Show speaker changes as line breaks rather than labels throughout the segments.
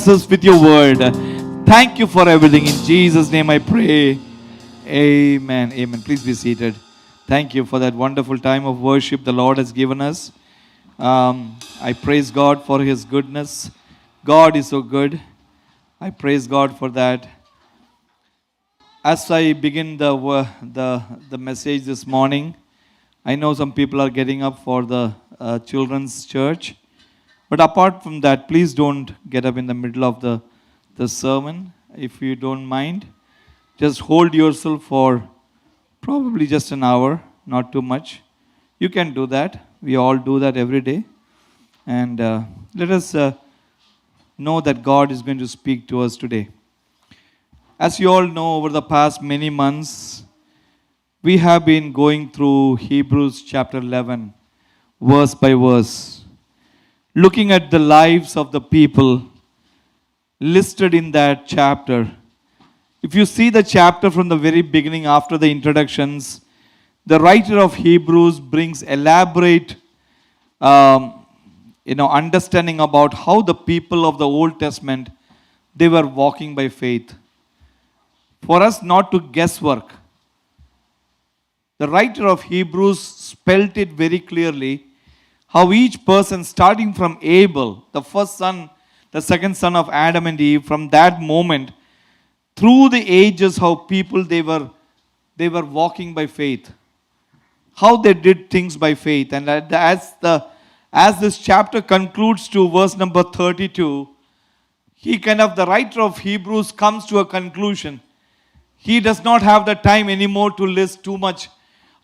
us with your word. Thank you for everything. In Jesus' name I pray. Amen. Amen. Please be seated. Thank you for that wonderful time of worship the Lord has given us. I praise God for His goodness. God is so good. I praise God for that. As I begin the message this morning, I know some people are getting up for the children's church. But apart from that, please don't get up in the middle of the sermon, if you don't mind. Just hold yourself for probably just an hour, not too much. You can do that. We all do that every day. And let us know that God is going to speak to us today. As you all know, over the past many months, we have been going through Hebrews chapter 11, verse by verse, looking at the lives of the people listed in that chapter. If you see the chapter from the very beginning after the introductions, the writer of Hebrews brings elaborate understanding about how the people of the Old Testament, they were walking by faith. For us not to guesswork, the writer of Hebrews spelt it very clearly how each person, starting from Abel, the first son, the second son of Adam and Eve, from that moment, through the ages, how people they were walking by faith, how they did things by faith. And as this chapter concludes to verse number 32, the writer of Hebrews comes to a conclusion. He does not have the time anymore to list too much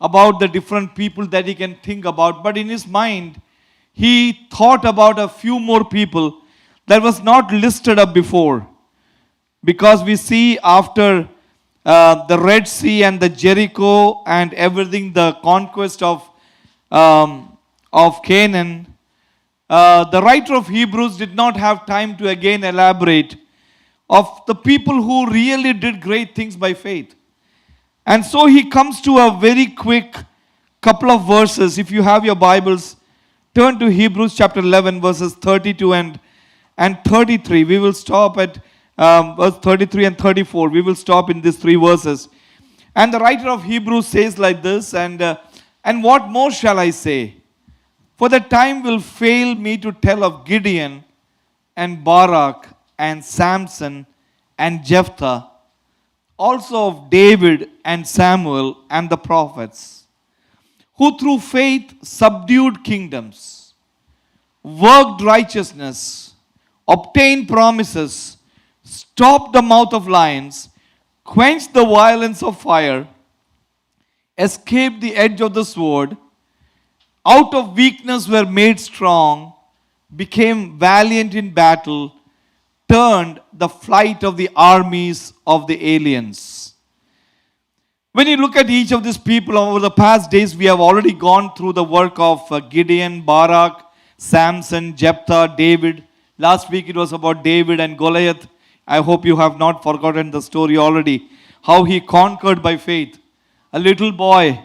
about the different people that he can think about, but in his mind, he thought about a few more people that was not listed up before. Because we see after the Red Sea and the Jericho and everything, the conquest of Canaan, the writer of Hebrews did not have time to again elaborate of the people who really did great things by faith. And so he comes to a very quick couple of verses. If you have your Bibles, turn to Hebrews chapter 11, verses 32 and 33. We will stop at verse 33 and 34. We will stop in these three verses. And the writer of Hebrews says like this, and what more shall I say? For the time will fail me to tell of Gideon and Barak and Samson and Jephthah, also of David and Samuel and the prophets, who through faith subdued kingdoms, worked righteousness, obtained promises, stopped the mouth of lions, quenched the violence of fire, escaped the edge of the sword, out of weakness were made strong, became valiant in battle, turned the flight of the armies of the aliens. When you look at each of these people over the past days, we have already gone through the work of Gideon, Barak, Samson, Jephthah, David. Last week it was about David and Goliath. I hope you have not forgotten the story already. How he conquered by faith. A little boy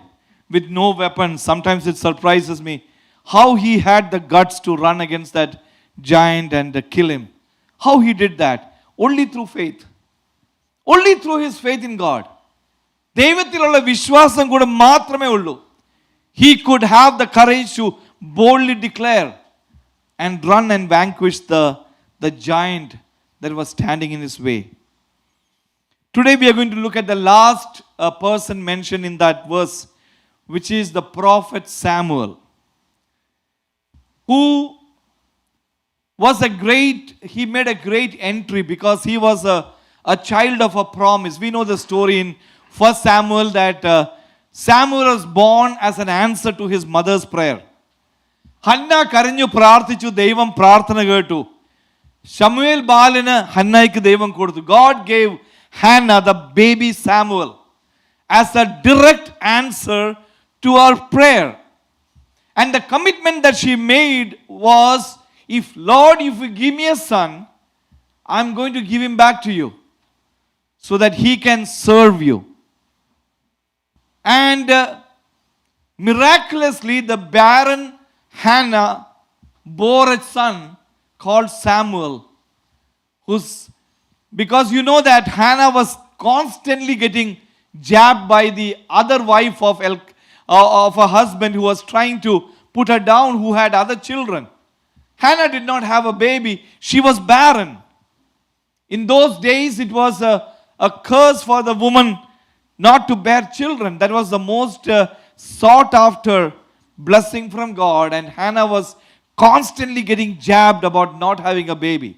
with no weapons. Sometimes it surprises me how he had the guts to run against that giant and kill him. How he did that? Only through faith. Only through his faith in God. ദൈവത്തിലുള്ള വിശ്വാസം കൂടെ മാത്രമേ ഉള്ളൂ. He could have the courage to boldly declare and run and vanquish the giant that was standing in his way. Today we are going to look at the last person mentioned in that verse, which is the prophet Samuel, who he made a great entry because he was a child of a promise. We know the story in 1 Samuel that Samuel was born as an answer to his mother's prayer. Hannah കരഞ്ഞു പ്രാർത്ഥിച്ചു, ദൈവം പ്രാർത്ഥന കേട്ടു. ശമൂവേൽ ബാലന് ഹന്നയ്ക്ക് ദൈവം കൊടുത്തു. God gave Hannah, the baby Samuel, as a direct answer to her prayer. And the commitment that she made was, Lord, if you give me a son, I'm going to give him back to you so that he can serve you. And miraculously, the barren Hannah bore a son called Samuel, who's, because you know that Hannah was constantly getting jabbed by the other wife of her husband who was trying to put her down, who had other children. Hannah did not have a baby. She was barren. In those days, it was a curse for the woman not to bear children. That was the most sought after blessing from God. And Hannah was constantly getting jabbed about not having a baby.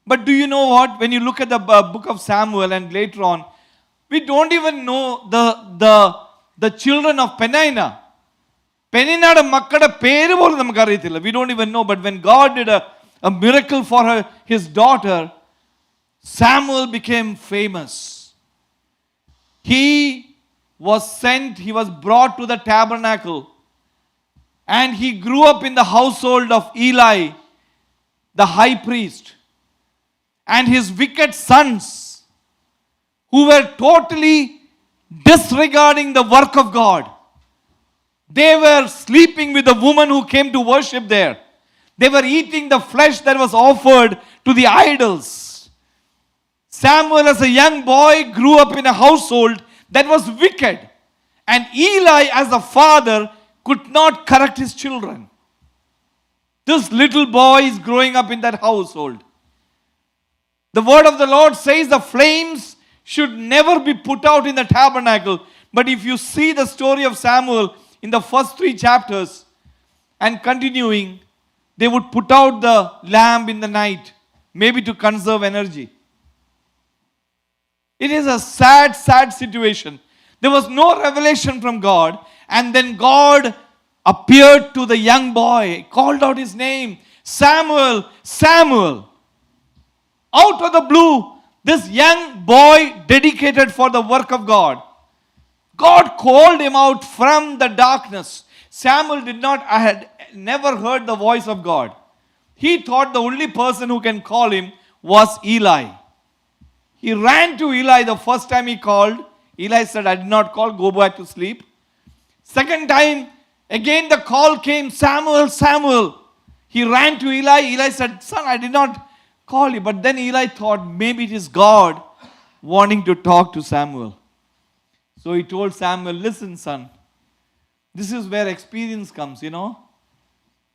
But do you know what? When you look at the book of Samuel and later on, we don't even know the children of Peninnah. Peninnah's makkada peru polu namukku ariyithilla. We don't even know. But when God did a miracle for his daughter, Samuel became famous. He was sent, he was brought to the tabernacle, and he grew up in the household of Eli, the high priest, and his wicked sons, who were totally disregarding the work of God. They were sleeping with the woman who came to worship there. They were eating the flesh that was offered to the idols. Samuel, as a young boy, grew up in a household that was wicked. And Eli, as a father, could not correct his children. This little boy is growing up in that household. The word of the Lord says the flames should never be put out in the tabernacle. But if you see the story of Samuel in the first 3 chapters and continuing, they would put out the lamp in the night, maybe to conserve energy. It is a sad, sad situation. There was no revelation from God, and then God appeared to the young boy, called out his name, Samuel, Samuel. Out of the blue, this young boy dedicated for the work of God. God called him out from the darkness. Samuel had never heard the voice of God. He thought the only person who can call him was Eli. He ran to Eli the first time he called. Eli said, I did not call, go back to sleep. Second time, again the call came, Samuel, Samuel. He ran to Eli. Eli said, son, I did not call you. But then Eli thought, maybe it is God wanting to talk to Samuel. So he told Samuel, listen, son, this is where experience comes, you know.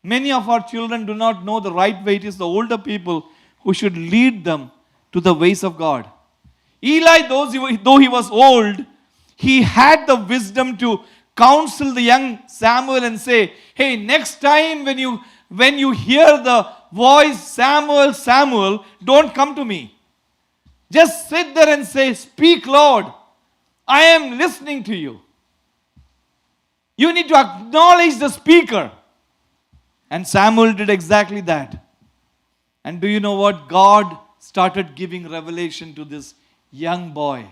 Many of our children do not know the right way. It is the older people who should lead them to the ways of God. Eli, though he was old, he had the wisdom to counsel the young Samuel and say, hey, next time when you hear the voice, Samuel, Samuel, don't come to me. Just sit there and say, speak, Lord. I am listening to you. You need to acknowledge the speaker. And Samuel did exactly that. And do you know what? God started giving revelation to this young boy.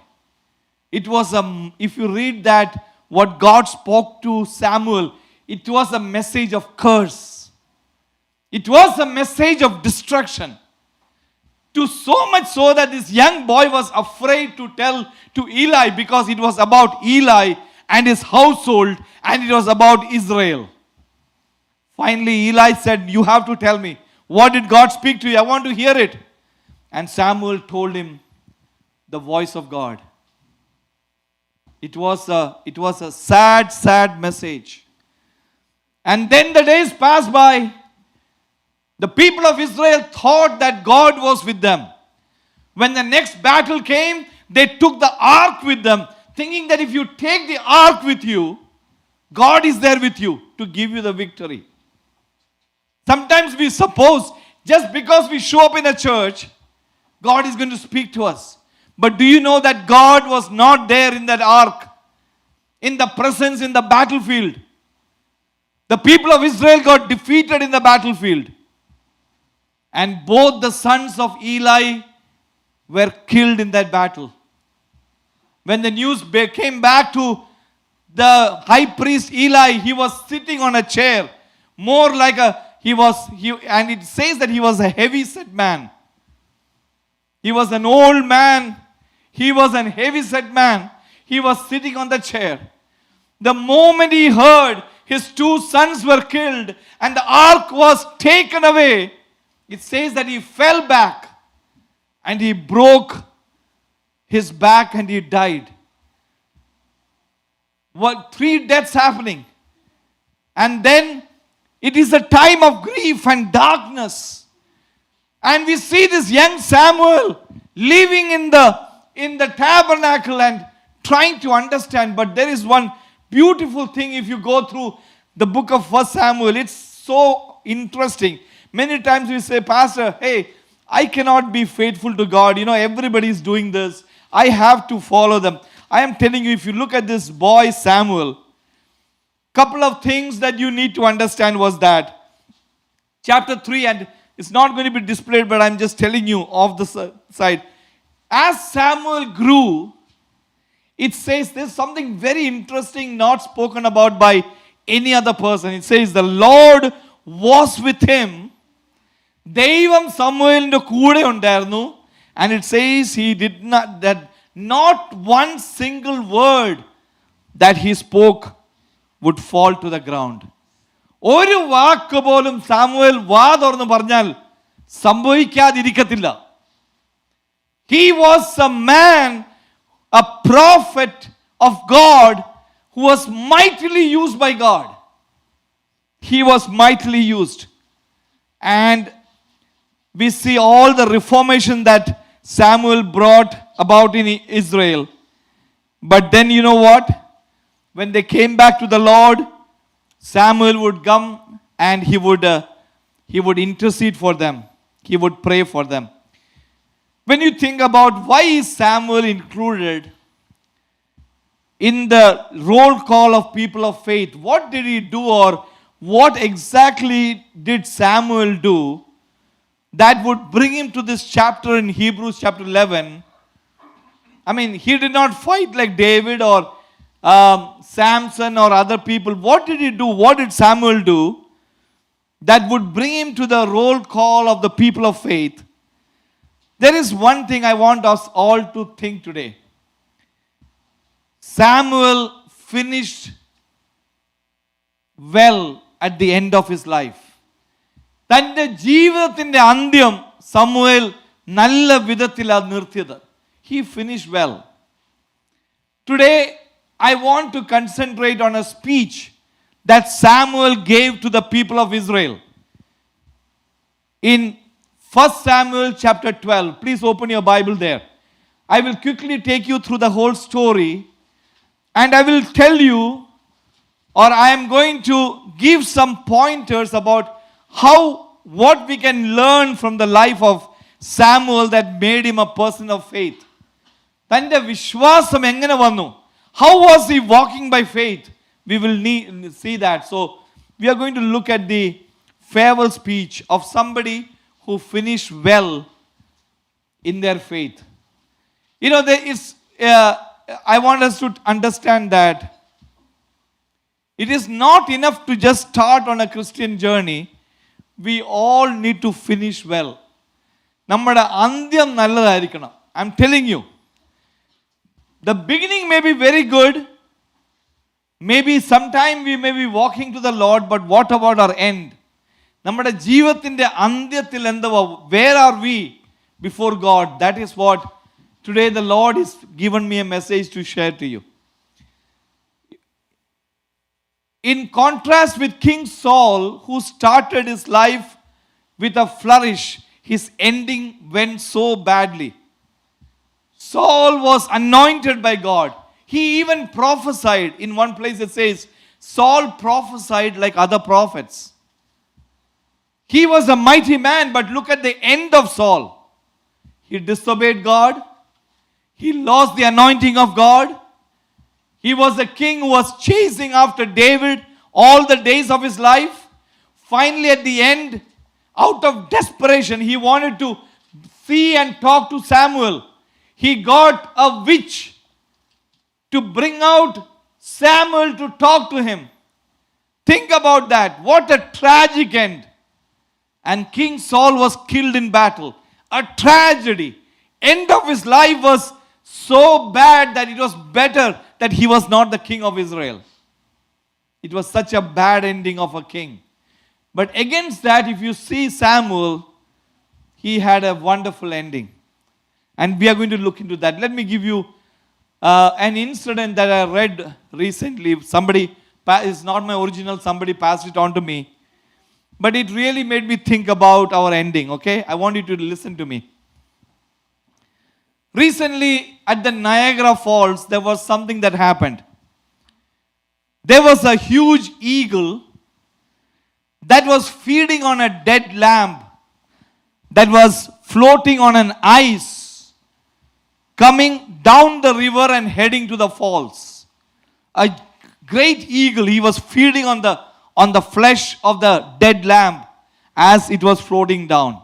It was if you read that, what God spoke to Samuel, it was a message of curse. It was a message of destruction. To so much so that this young boy was afraid to tell to Eli, because it was about Eli and his household, and it was about Israel. Finally, Eli said, you have to tell me, what did God speak to you? I want to hear it. And Samuel told him the voice of God. It was a sad, sad message. And then the days passed by. The people of Israel thought that God was with them. When the next battle came, they took the ark with them, thinking that if you take the ark with you, God is there with you to give you the victory. Sometimes we suppose just because we show up in a church, God is going to speak to us. But do you know that God was not there in that ark, in the presence in the battlefield? The people of Israel got defeated in the battlefield. And both the sons of Eli were killed in that battle. When the news came back to the high priest Eli, he was sitting on a chair, more like and it says that he was a heavy-set man. He was an old man. He was a heavy-set man. He was sitting on the chair. The moment he heard his 2 sons were killed and the ark was taken away, it says that he fell back and he broke his back and he died. What, 3 deaths happening. And then it is a time of grief and darkness. And we see this young Samuel living in the tabernacle and trying to understand. But there is one beautiful thing if you go through the book of 1 Samuel. It's so interesting. Many times we say, Pastor, hey, I cannot be faithful to God. You know, everybody is doing this. I have to follow them. I am telling you, if you look at this boy Samuel, couple of things that you need to understand was that chapter 3, and it's not going to be displayed, but I'm just telling you off the side. As Samuel grew, it says there's something very interesting not spoken about by any other person. It says the Lord was with him. ദൈവം സാമുവേലിന്റെ കൂടെ ഉണ്ടായിരുന്നു. And it says he did not one single word that he spoke would fall to the ground. ഒരു വാക്ക് പോലും Samuel വാ തുറന്ന് പറഞ്ഞാൽ സംഭവിക്കാതിരിക്കത്തില്ല. He was a man, a prophet of God who was mightily used by God. He was mightily used. And we see all the reformation that Samuel brought about in Israel. But then you know what? When they came back to the Lord, Samuel would come and he would intercede for them. He would pray for them. When you think about why is Samuel included in the roll call of people of faith, what did he do, or what exactly did Samuel do that would bring him to this chapter in Hebrews chapter 11? I mean, he did not fight like David or Samson or other people. What did he do? What did Samuel do that would bring him to the roll call of the people of faith? There is one thing I want us all to think today. Samuel finished well at the end of his life. തൻ്റെ ജീവിതത്തിൻ്റെ അന്ത്യം Samuel നല്ല വിധത്തിലാണ് നിർത്തിയത്. He finished well. Today, I want to concentrate on a speech that Samuel gave to the people of Israel. In 1 Samuel chapter 12, please open your Bible there. I will quickly take you through the whole story, and I will tell you, or I am going to give some pointers about what we can learn from the life of Samuel that made him a person of faith. തൻ്റെ വിശ്വാസം എങ്ങനെ വന്നു? How was he walking by faith? We will see that. So we are going to look at the farewell speech of somebody who finished well in their faith. You know, I want us to understand that it is not enough to just start on a Christian journey. We all need to finish well. നമ്മുടെ അന്ത്യം നല്ലതായിരിക്കണം. I'm telling you. The beginning may be very good. Maybe sometime we may be walking to the Lord, but what about our end? നമ്മുടെ ജീവിതത്തിൻ്റെ അന്ത്യത്തിൽ എന്തുവാ? Where are we before God? That is what today the Lord has given me a message to share to you. In contrast with King Saul, who started his life with a flourish, his ending went so badly. Saul was anointed by God. He even prophesied. In one place it says, Saul prophesied like other prophets. He was a mighty man, but look at the end of Saul. He disobeyed God. He lost the anointing of God. He was a king who was chasing after David all the days of his life. Finally, at the end, out of desperation, he wanted to see and talk to Samuel. He got a witch to bring out Samuel to talk to him. Think about that. What a tragic end. And King Saul was killed in battle. A tragedy. End of his life was so bad that it was better that he was not the king of Israel. It was such a bad ending of a king. But against that, if you see Samuel, he had a wonderful ending. And we are going to look into that. Let me give you an incident that I read recently. Somebody, it's not my original, somebody passed it on to me. But it really made me think about our ending, okay? I want you to listen to me. Recently, at the Niagara Falls, there was something that happened. There was a huge eagle that was feeding on a dead lamb that was floating on an ice, coming down the river and heading to the falls. A great eagle, he was feeding on the flesh of the dead lamb as it was floating down.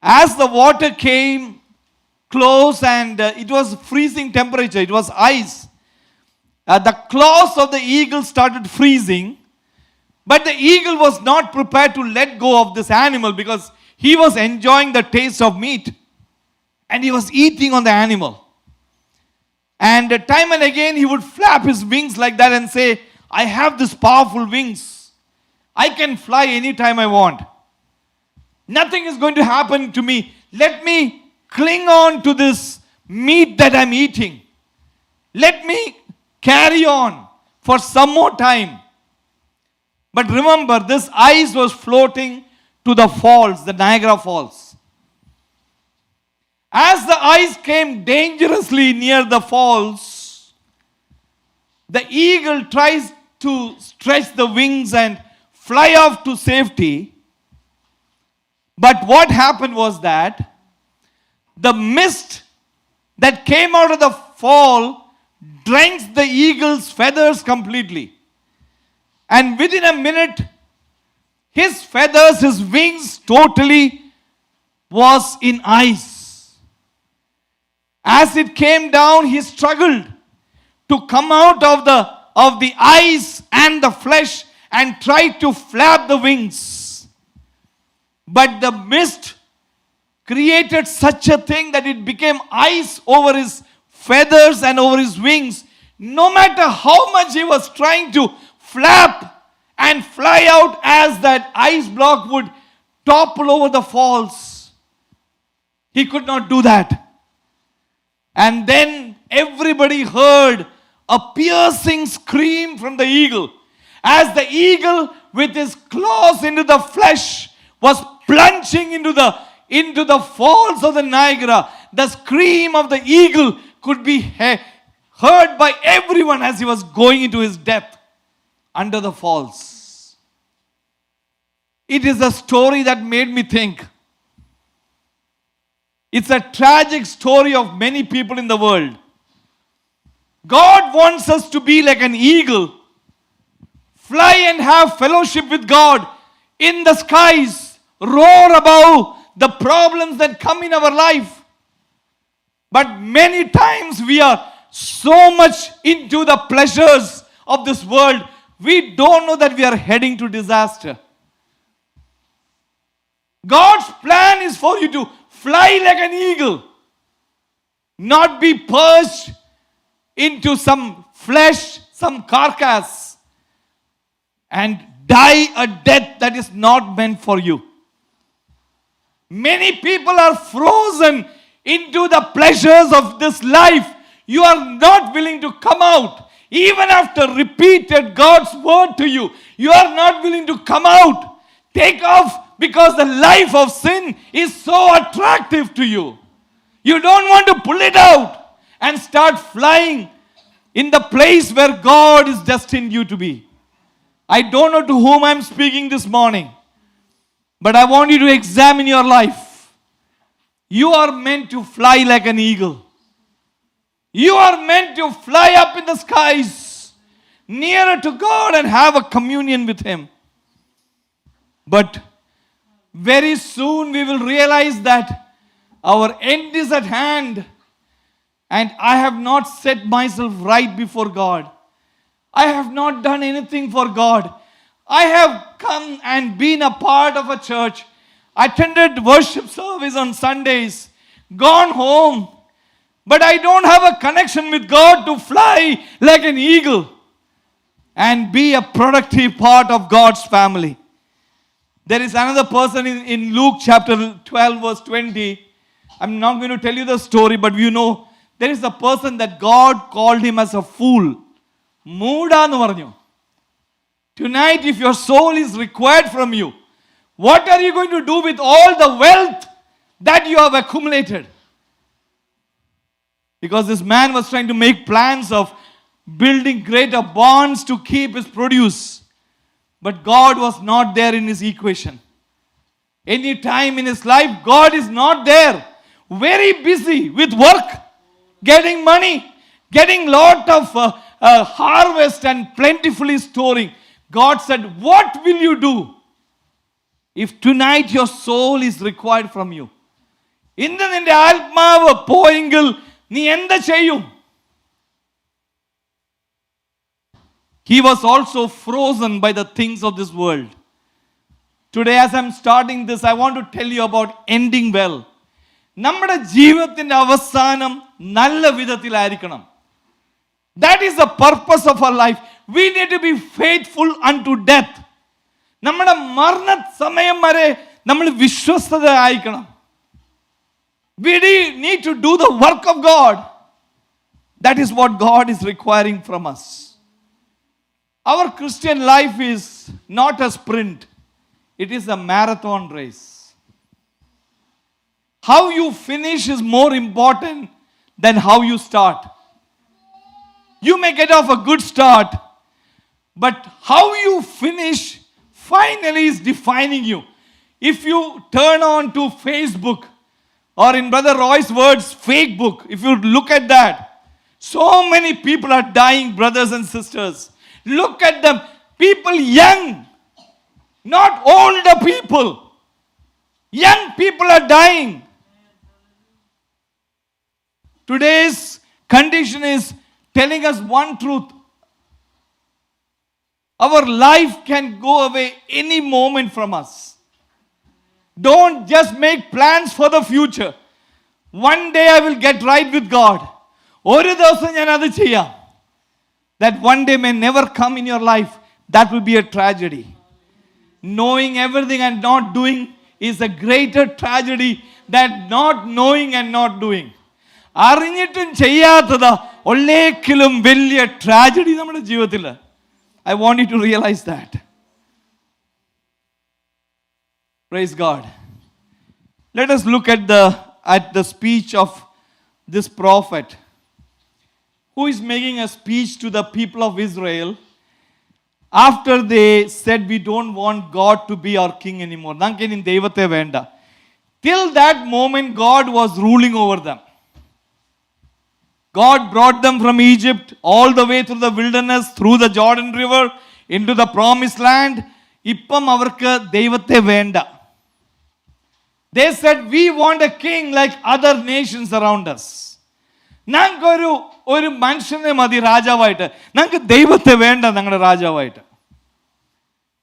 As the water came close and it was freezing temperature, it was ice. The claws of the eagle started freezing, but the eagle was not prepared to let go of this animal because he was enjoying the taste of meat and he was eating on the animal. And time and again he would flap his wings like that and say, I have these powerful wings. I can fly anytime I want. Nothing is going to happen to me. Let me cling on to this meat that I'm eating. Let me carry on for some more time. But remember, this ice was floating to the falls, the Niagara Falls. As the ice came dangerously near the falls, the eagle tries to stretch the wings and fly off to safety. But what happened was that the mist that came out of the fall drenched the eagle's feathers completely. And within a minute, his feathers, his wings totally was in ice. As it came down, he struggled to come out of the ice and the flesh and tried to flap the wings. But the mist created such a thing that it became ice over his feathers and over his wings. No matter how much he was trying to flap and fly out as that ice block would topple over the falls, he could not do that. And then everybody heard a piercing scream from the eagle. As the eagle with his claws into the flesh was plunging into the falls of the Niagara, the scream of the eagle could be heard by everyone as he was going into his death under the falls. It is a story that made me think. It's a tragic story of many people in the world. God wants us to be like an eagle, fly and have fellowship with God in the skies, roar above the problems that come in our life. But many times we are so much into the pleasures of this world, we don't know that we are heading to disaster. God's plan is for you to fly like an eagle, not be perched into some flesh, some carcass, and die a death that is not meant for you. Many people are frozen into the pleasures of this life. You are not willing to come out. Even after repeated God's word to you, you are not willing to come out. Take off because the life of sin is so attractive to you. You don't want to pull it out and start flying in the place where God is destined you to be. I don't know to whom I'm speaking this morning, but I want you to examine your life. You are meant to fly like an eagle. You are meant to fly up in the skies, nearer to God and have a communion with Him. But very soon we will realize that our end is at hand and I have not set myself right before God. I have not done anything for God. I have come and been a part of a church, attended worship service on Sundays, gone home, but I don't have a connection with God to fly like an eagle and be a productive part of God's family. There is another person in Luke chapter 12 verse 20. I'm not going to tell you the story, but you know, there is a person that God called him as a fool. Moodaanu paranju. Tonight, if your soul is required from you, what are you going to do with all the wealth that you have accumulated? Because this man was trying to make plans of building greater bonds to keep his produce. But God was not there in his equation. Any time in his life, God is not there. Very busy with work, getting money, getting lot of harvest and plentifully storing. God said, what will you do if tonight your soul is required from you? ഇന്ന് നിന്റെ ആത്മാവ് പോയെങ്കിൽ നീ എന്താ ചെയ്യും? He was also frozen by the things of this world. Today, as I'm starting this, I want to tell you about ending well. നമ്മുടെ ജീവിതത്തിന്റെ അവസാനം നല്ല വിധത്തിലായിരിക്കണം. That is the purpose of our life. We need to be faithful unto death. നമ്മുടെ മരണ സമയം വരെ നമ്മൾ വിശ്വസ്തത ആയിരിക്കണം. We need to do the work of God. That is what God is requiring from us. Our Christian life is not a sprint. It is a marathon race. How you finish is more important than how you start. You may get off a good start, but how you finish finally is defining you. If you turn on to Facebook, or in Brother Roy's words, fake book, if you look at that, so many people are dying, brothers and sisters. Look at them. People young, not older people. Young people are dying. Today's condition is telling us one truth. Our life can go away any moment from us. Don't just make plans for the future. One day I will get right with God. ഒരു ദിവസം ഞാൻ അത് ചെയ്യാം. That one day may never come in your life. That will be a tragedy. Knowing everything and not doing is a greater tragedy than not knowing and not doing. അറിഞ്ഞിട്ടും ചെയ്യാത്തത് ഒല്ലേക്കിലും വലിയ tragedy നമ്മുടെ ജീവിതത്തിൽ. I want you to realize that. Praise God. Let us look at the speech of this prophet who is making a speech to the people of Israel after they said, we don't want God to be our king anymore. Till that moment, God was ruling over them. God brought them from Egypt all the way through the wilderness, through the Jordan River, into the promised land. Ippam avarku deivate venda. They said, we want a king like other nations around us. Nangoru oru manshane madi rajavayitte. Nanku deivate venda nangade rajavayitte.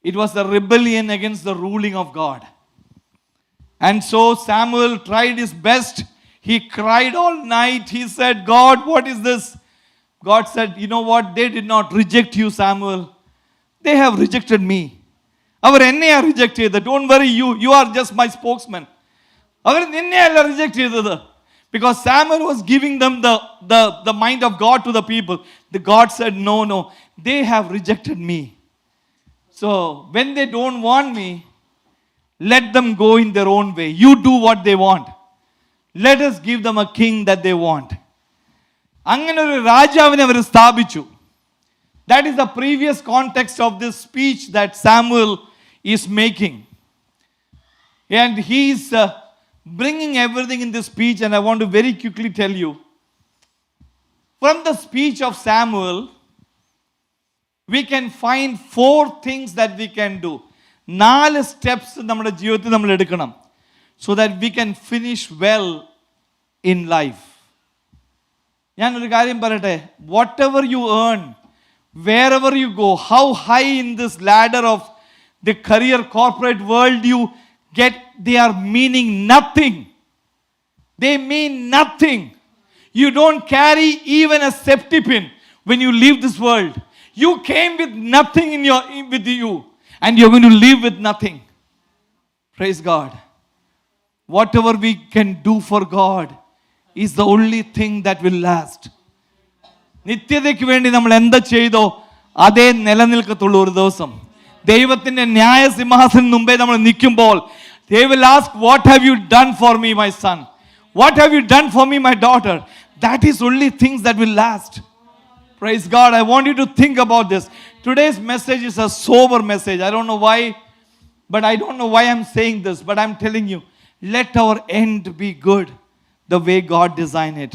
It was a rebellion against the ruling of God. And so Samuel tried his best. He cried all night. He said, God, what is this? God said, you know what? They did not reject you, Samuel. They have rejected me. Our enne are rejected. Don't worry, you are just my spokesman. Our enne are rejected. Because Samuel was giving them the mind of God to the people. The God said, no, they have rejected me. So when they don't want me, let them go in their own way. You do what they want. Let us give them a king that they want. അങ്ങനെ ഒരു രാജാവിനെ അവർ സ്ഥാപിച്ചു. That is the previous context of this speech that Samuel is making. And he is bringing everything in this speech, and I want to very quickly tell you. From the speech of Samuel, we can find 4 things that we can do. 4 steps നമ്മുടെ ജീവിതത്തിൽ നമ്മൾ എടുക്കണം. So that we can finish well in life. ഞാനൊരു കാര്യം പറയട്ടെ. Whatever you earn, wherever you go, how high in this ladder of the career corporate world you get, they are meaning nothing. They mean nothing. You don't carry even a safety pin when you leave this world. You came with nothing with you, and you're going to leave with nothing. Praise God. whatever we can do for God is the only thing that will last. നിത്യതയ്ക്ക് വേണ്ടി നമ്മൾ എന്താ ചെയ്തോ അതേ നിലനിൽക്കത്തുള്ളൂ ഒരു ദിവസം. ദൈവത്തിൻ്റെ ന്യായസിംഹാസനം മുമ്പേ നമ്മൾ നിൽക്കുമ്പോൾ they will ask, what have you done for me, my son? What have you done for me, my daughter? That is only things that will last. Praise God. I want you to think about this. Today's message is a sober message. I don't know why, but I don't know why I'm saying this, but I'm telling you, let our end be good the way God designed it.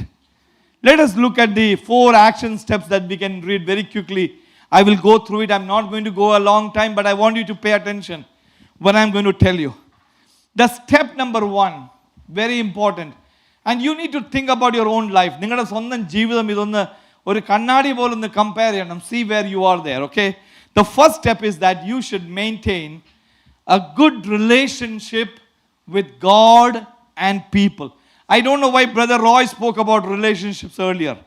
Let us look at the 4 action steps that we can read very quickly. I will go through it. I'm not going to go a long time, but I want you to pay attention when I'm going to tell you. The step number 1, very important. And you need to think about your own life. നിങ്ങളുടെ സ്വന്തം ജീവിതം ഇതൊന്ന് ഒരു കണ്ണാടി പോലൊന്ന് compare ചെയ്യണം. See where you are there, okay? The first step is that you should maintain a good relationship with God and people. I don't know why Brother Roy spoke about relationships earlier.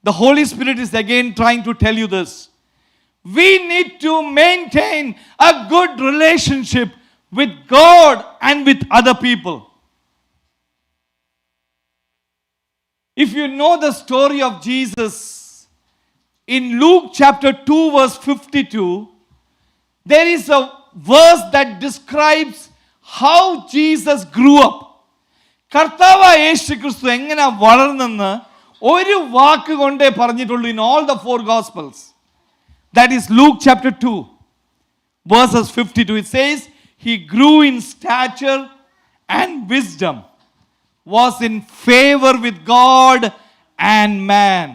The Holy Spirit is again trying to tell you this. We need to maintain a good relationship with God and with other people. If you know the story of Jesus, in Luke chapter 2 verse 52, there is a verse that describes how Jesus grew up. കർത്താവ് യേശു ക്രിസ്തു എങ്ങനെ വളർന്നെന്ന് ഒരു വാക്ക് കൊണ്ടേ പറഞ്ഞിട്ടുള്ളൂ in all the 4 Gospels. That is Luke chapter 2 verses 52. It says, he grew in stature and wisdom, was in favor with God and man.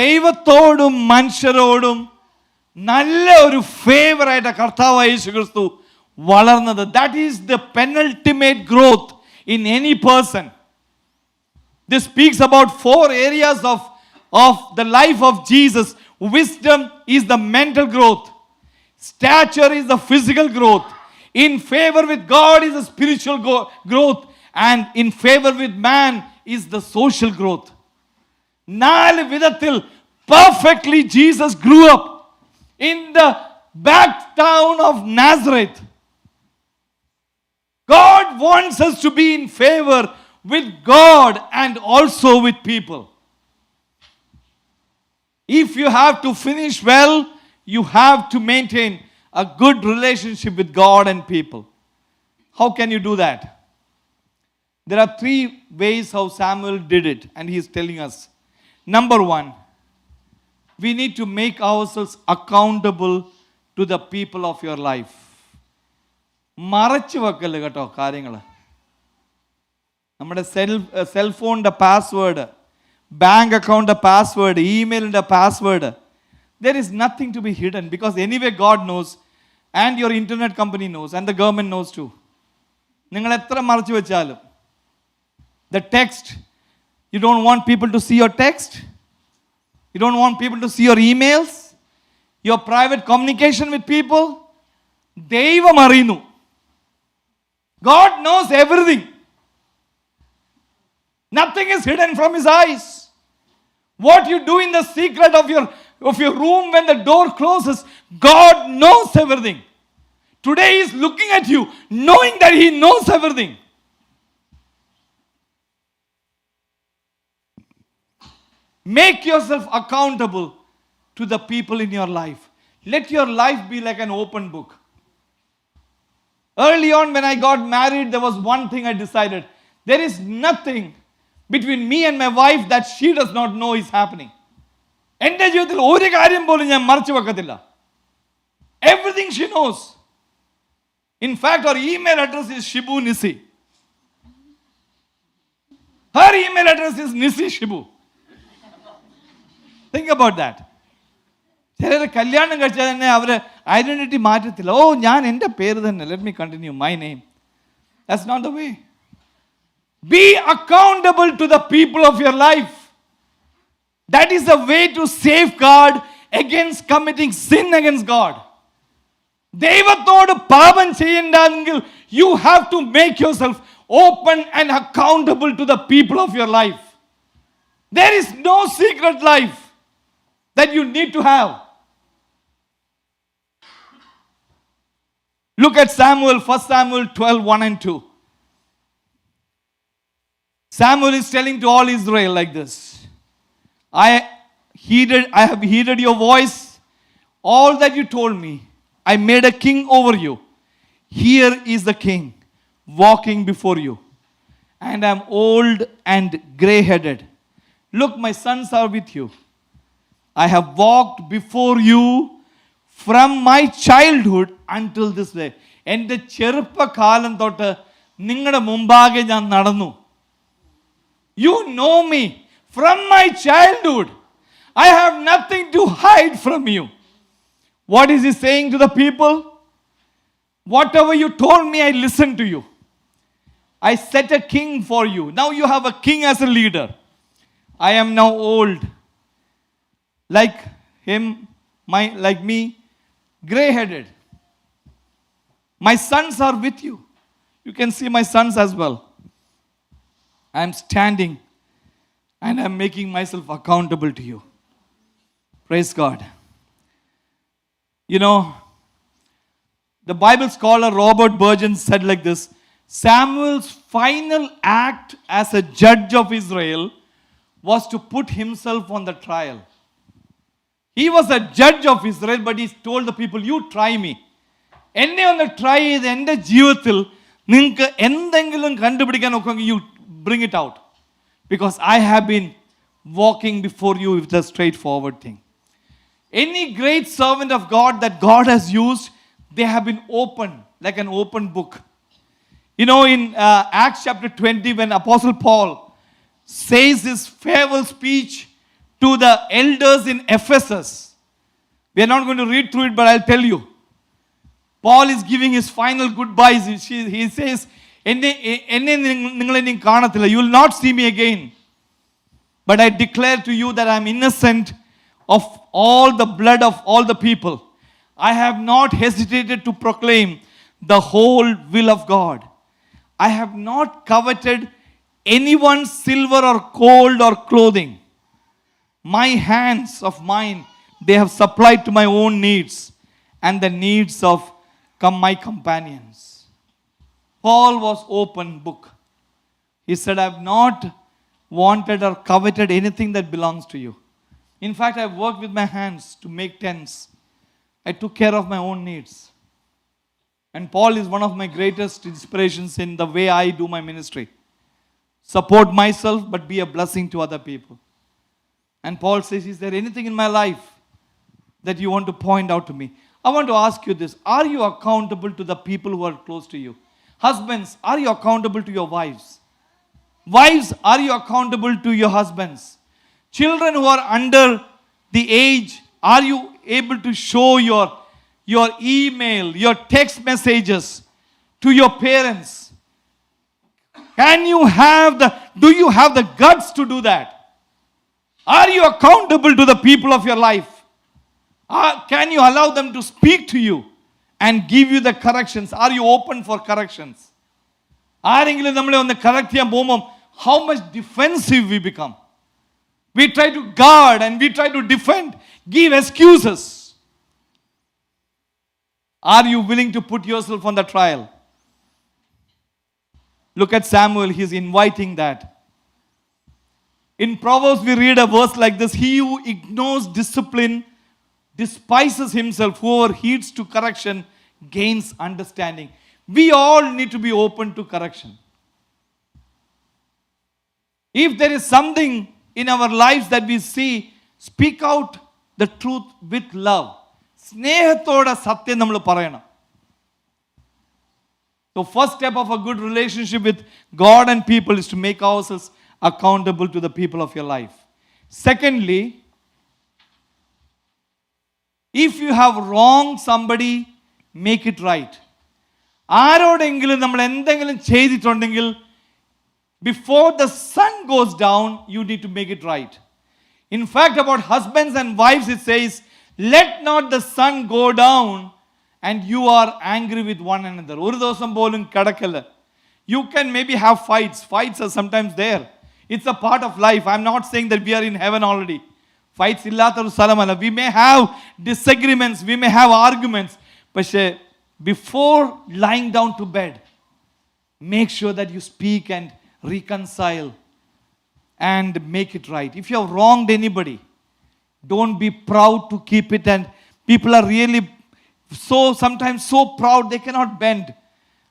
ദൈവത്തോടും മനുഷ്യരോടും നല്ല ഒരു ഫേവറായിട്ട് കർത്താവായ യേശു ക്രിസ്തു വളർന്നത്. That is the penultimate growth in any person. This speaks about 4 areas of the life of Jesus. Wisdom is the mental growth. Stature is the physical growth. In favor with God is the spiritual growth. And in favor with man is the social growth. 4 വിധത്തിൽ perfectly Jesus grew up in the back town of Nazareth. God wants us to be in favor with God and also with people. If you have to finish well, you have to maintain a good relationship with God and people. How can you do that? There are 3 ways how Samuel did it, and he is telling us. Number 1, we need to make ourselves accountable to the people of your life. മറച്ചു വെക്കല് കേട്ടോ കാര്യങ്ങൾ. നമ്മുടെ സെൽഫോണിൻ്റെ password, bank അക്കൗണ്ടിൻ്റെ password, ഇമെയിലിൻ്റെ password, there is nothing to be hidden because anyway God knows and your internet company knows and the government knows too. നിങ്ങൾ എത്ര മറച്ചു വെച്ചാലും, the text, you don't want people to see your text, you don't want people to see your emails, your private communication with people. ദൈവം അറിയുന്നു. God knows everything. Nothing is hidden from his eyes. What you do in the secret of your room when the door closes, God knows everything. Today he is looking at you, knowing that he knows everything. Make yourself accountable to the people in your life. Let your life be like an open book. Early on when I got married, there was one thing I decided. There is nothing between me and my wife that she does not know is happening. എൻ്റെ ജീവിതത്തിൽ ഒരു കാര്യം പോലും ഞാൻ മറച്ചു വെക്കത്തില്ല. Everything she knows. In fact, her email address is Shibu Nisi. Her email address is Nisi Shibu. Think about that. ചിലർ കല്യാണം കഴിച്ചാൽ തന്നെ അവർ ഐഡന്റിറ്റി മാറ്റത്തില്ല. ഓ ഞാൻ എൻ്റെ പേര് തന്നെ, let me continue my name. That's not the way. Be accountable to the people of your life. That is the way to safeguard against committing sin against God. ദൈവത്തോട് പാപം ചെയ്യണ്ടെങ്കിൽ you have to make yourself open and accountable to the people of your life. There is no secret life that you need to have. Look at Samuel, 1 Samuel 12, 1 and 2. Samuel is telling to all Israel like this: I have heeded your voice, all that you told me. I made a king over you. Here is the king walking before you, and I am old and gray-headed. Look, my sons are with you. I have walked before you from my childhood until this day. എൻ്റെ ചെറുപ്പകാലം തൊട്ട് നിങ്ങളുടെ മുമ്പാകെ ഞാൻ നടന്നു. You know me from my childhood. I have nothing to hide from you. What is he saying to the people? Whatever you told me, I listened to you. I set a king for you. Now you have a king as a leader. I am now old, like him, like me, gray-headed. My sons are with you. You can see my sons as well. I am standing and I am making myself accountable to you. Praise God. You know, the Bible scholar Robert Burgeon said like this: Samuel's final act as a judge of Israel was to put himself on the trial. He was a judge of Israel, but he told the people, you try me. എന്നെ ഒന്ന് try ചെയ്ത് എൻ്റെ ജീവിതത്തിൽ നിങ്ങൾക്ക് എന്തെങ്കിലും കണ്ടുപിടിക്കാൻ നോക്കുമെങ്കിൽ you bring it out. Because I have been walking before you with a straightforward thing. Any great servant of God that God has used, they have been open, like an open book. You know, in Acts chapter 20, when Apostle Paul says his farewell speech to the elders in Ephesus, we are not going to read through it, but I'll tell you. Paul is giving his final goodbyes. He says, you will not see me again, but I declare to you that I am innocent of all the blood of all the people. I have not hesitated to proclaim the whole will of God. I have not coveted anyone's silver or gold or clothing. My hands of mine, they have supplied to my own needs and the needs of my companions. Paul was open book. He said, I have not wanted or coveted anything that belongs to you. In fact, I worked with my hands to make tents. I took care of my own needs. And Paul is one of my greatest inspirations in the way I do my ministry. Support myself, but be a blessing to other people. And Paul says, is there anything in my life that you want to point out to me? I want to ask you this. Are you accountable to the people who are close to you? Husbands, are you accountable to your wives? Wives, are you accountable to your husbands? Children who are under the age, are you able to show your email, your text messages to your parents? Do you have the guts to do that? Are you accountable to the people of your life? Can you allow them to speak to you and give you the corrections? Are you open for corrections? ആരെങ്കിലും നമ്മളെ ഒന്ന് correct ചെയ്യാൻ പോകുമ്പോൾ how much defensive we become. We try to guard and we try to defend, give excuses. Are you willing to put yourself on the trial? Look at Samuel, he's inviting that. In Proverbs we read a verse like this: he who ignores discipline despises himself. Whoever heeds to correction gains understanding. We all need to be open to correction. If there is something in our lives that we see, speak out the truth with love. സ്നേഹത്തോടെ സത്യം നമ്മൾ പറയണം. So first step of a good relationship with God and people is to make ourselves accountable to the people of your life. Secondly, if you have wronged somebody, make it right. ആരോടെങ്കിലും നമ്മൾ എന്തെങ്കിലും ചെയ്തിട്ടുണ്ടെങ്കിൽ, before the sun goes down, you need to make it right. In fact, about husbands and wives it says, let not the sun go down and you are angry with one another. ഒരു ദിവസം പോലും കിടക്കല്ല. You can maybe have fights. Fights are sometimes there. It's a part of life. I'm not saying that we are in heaven already. Fights ഇല്ലാത്തൊരു സ്ഥലമല്ല. We may have disagreements, we may have arguments. പക്ഷേ before lying down to bed, make sure that you speak and reconcile and make it right. If you have wronged anybody, don't be proud to keep it. And people are really sometimes so proud they cannot bend.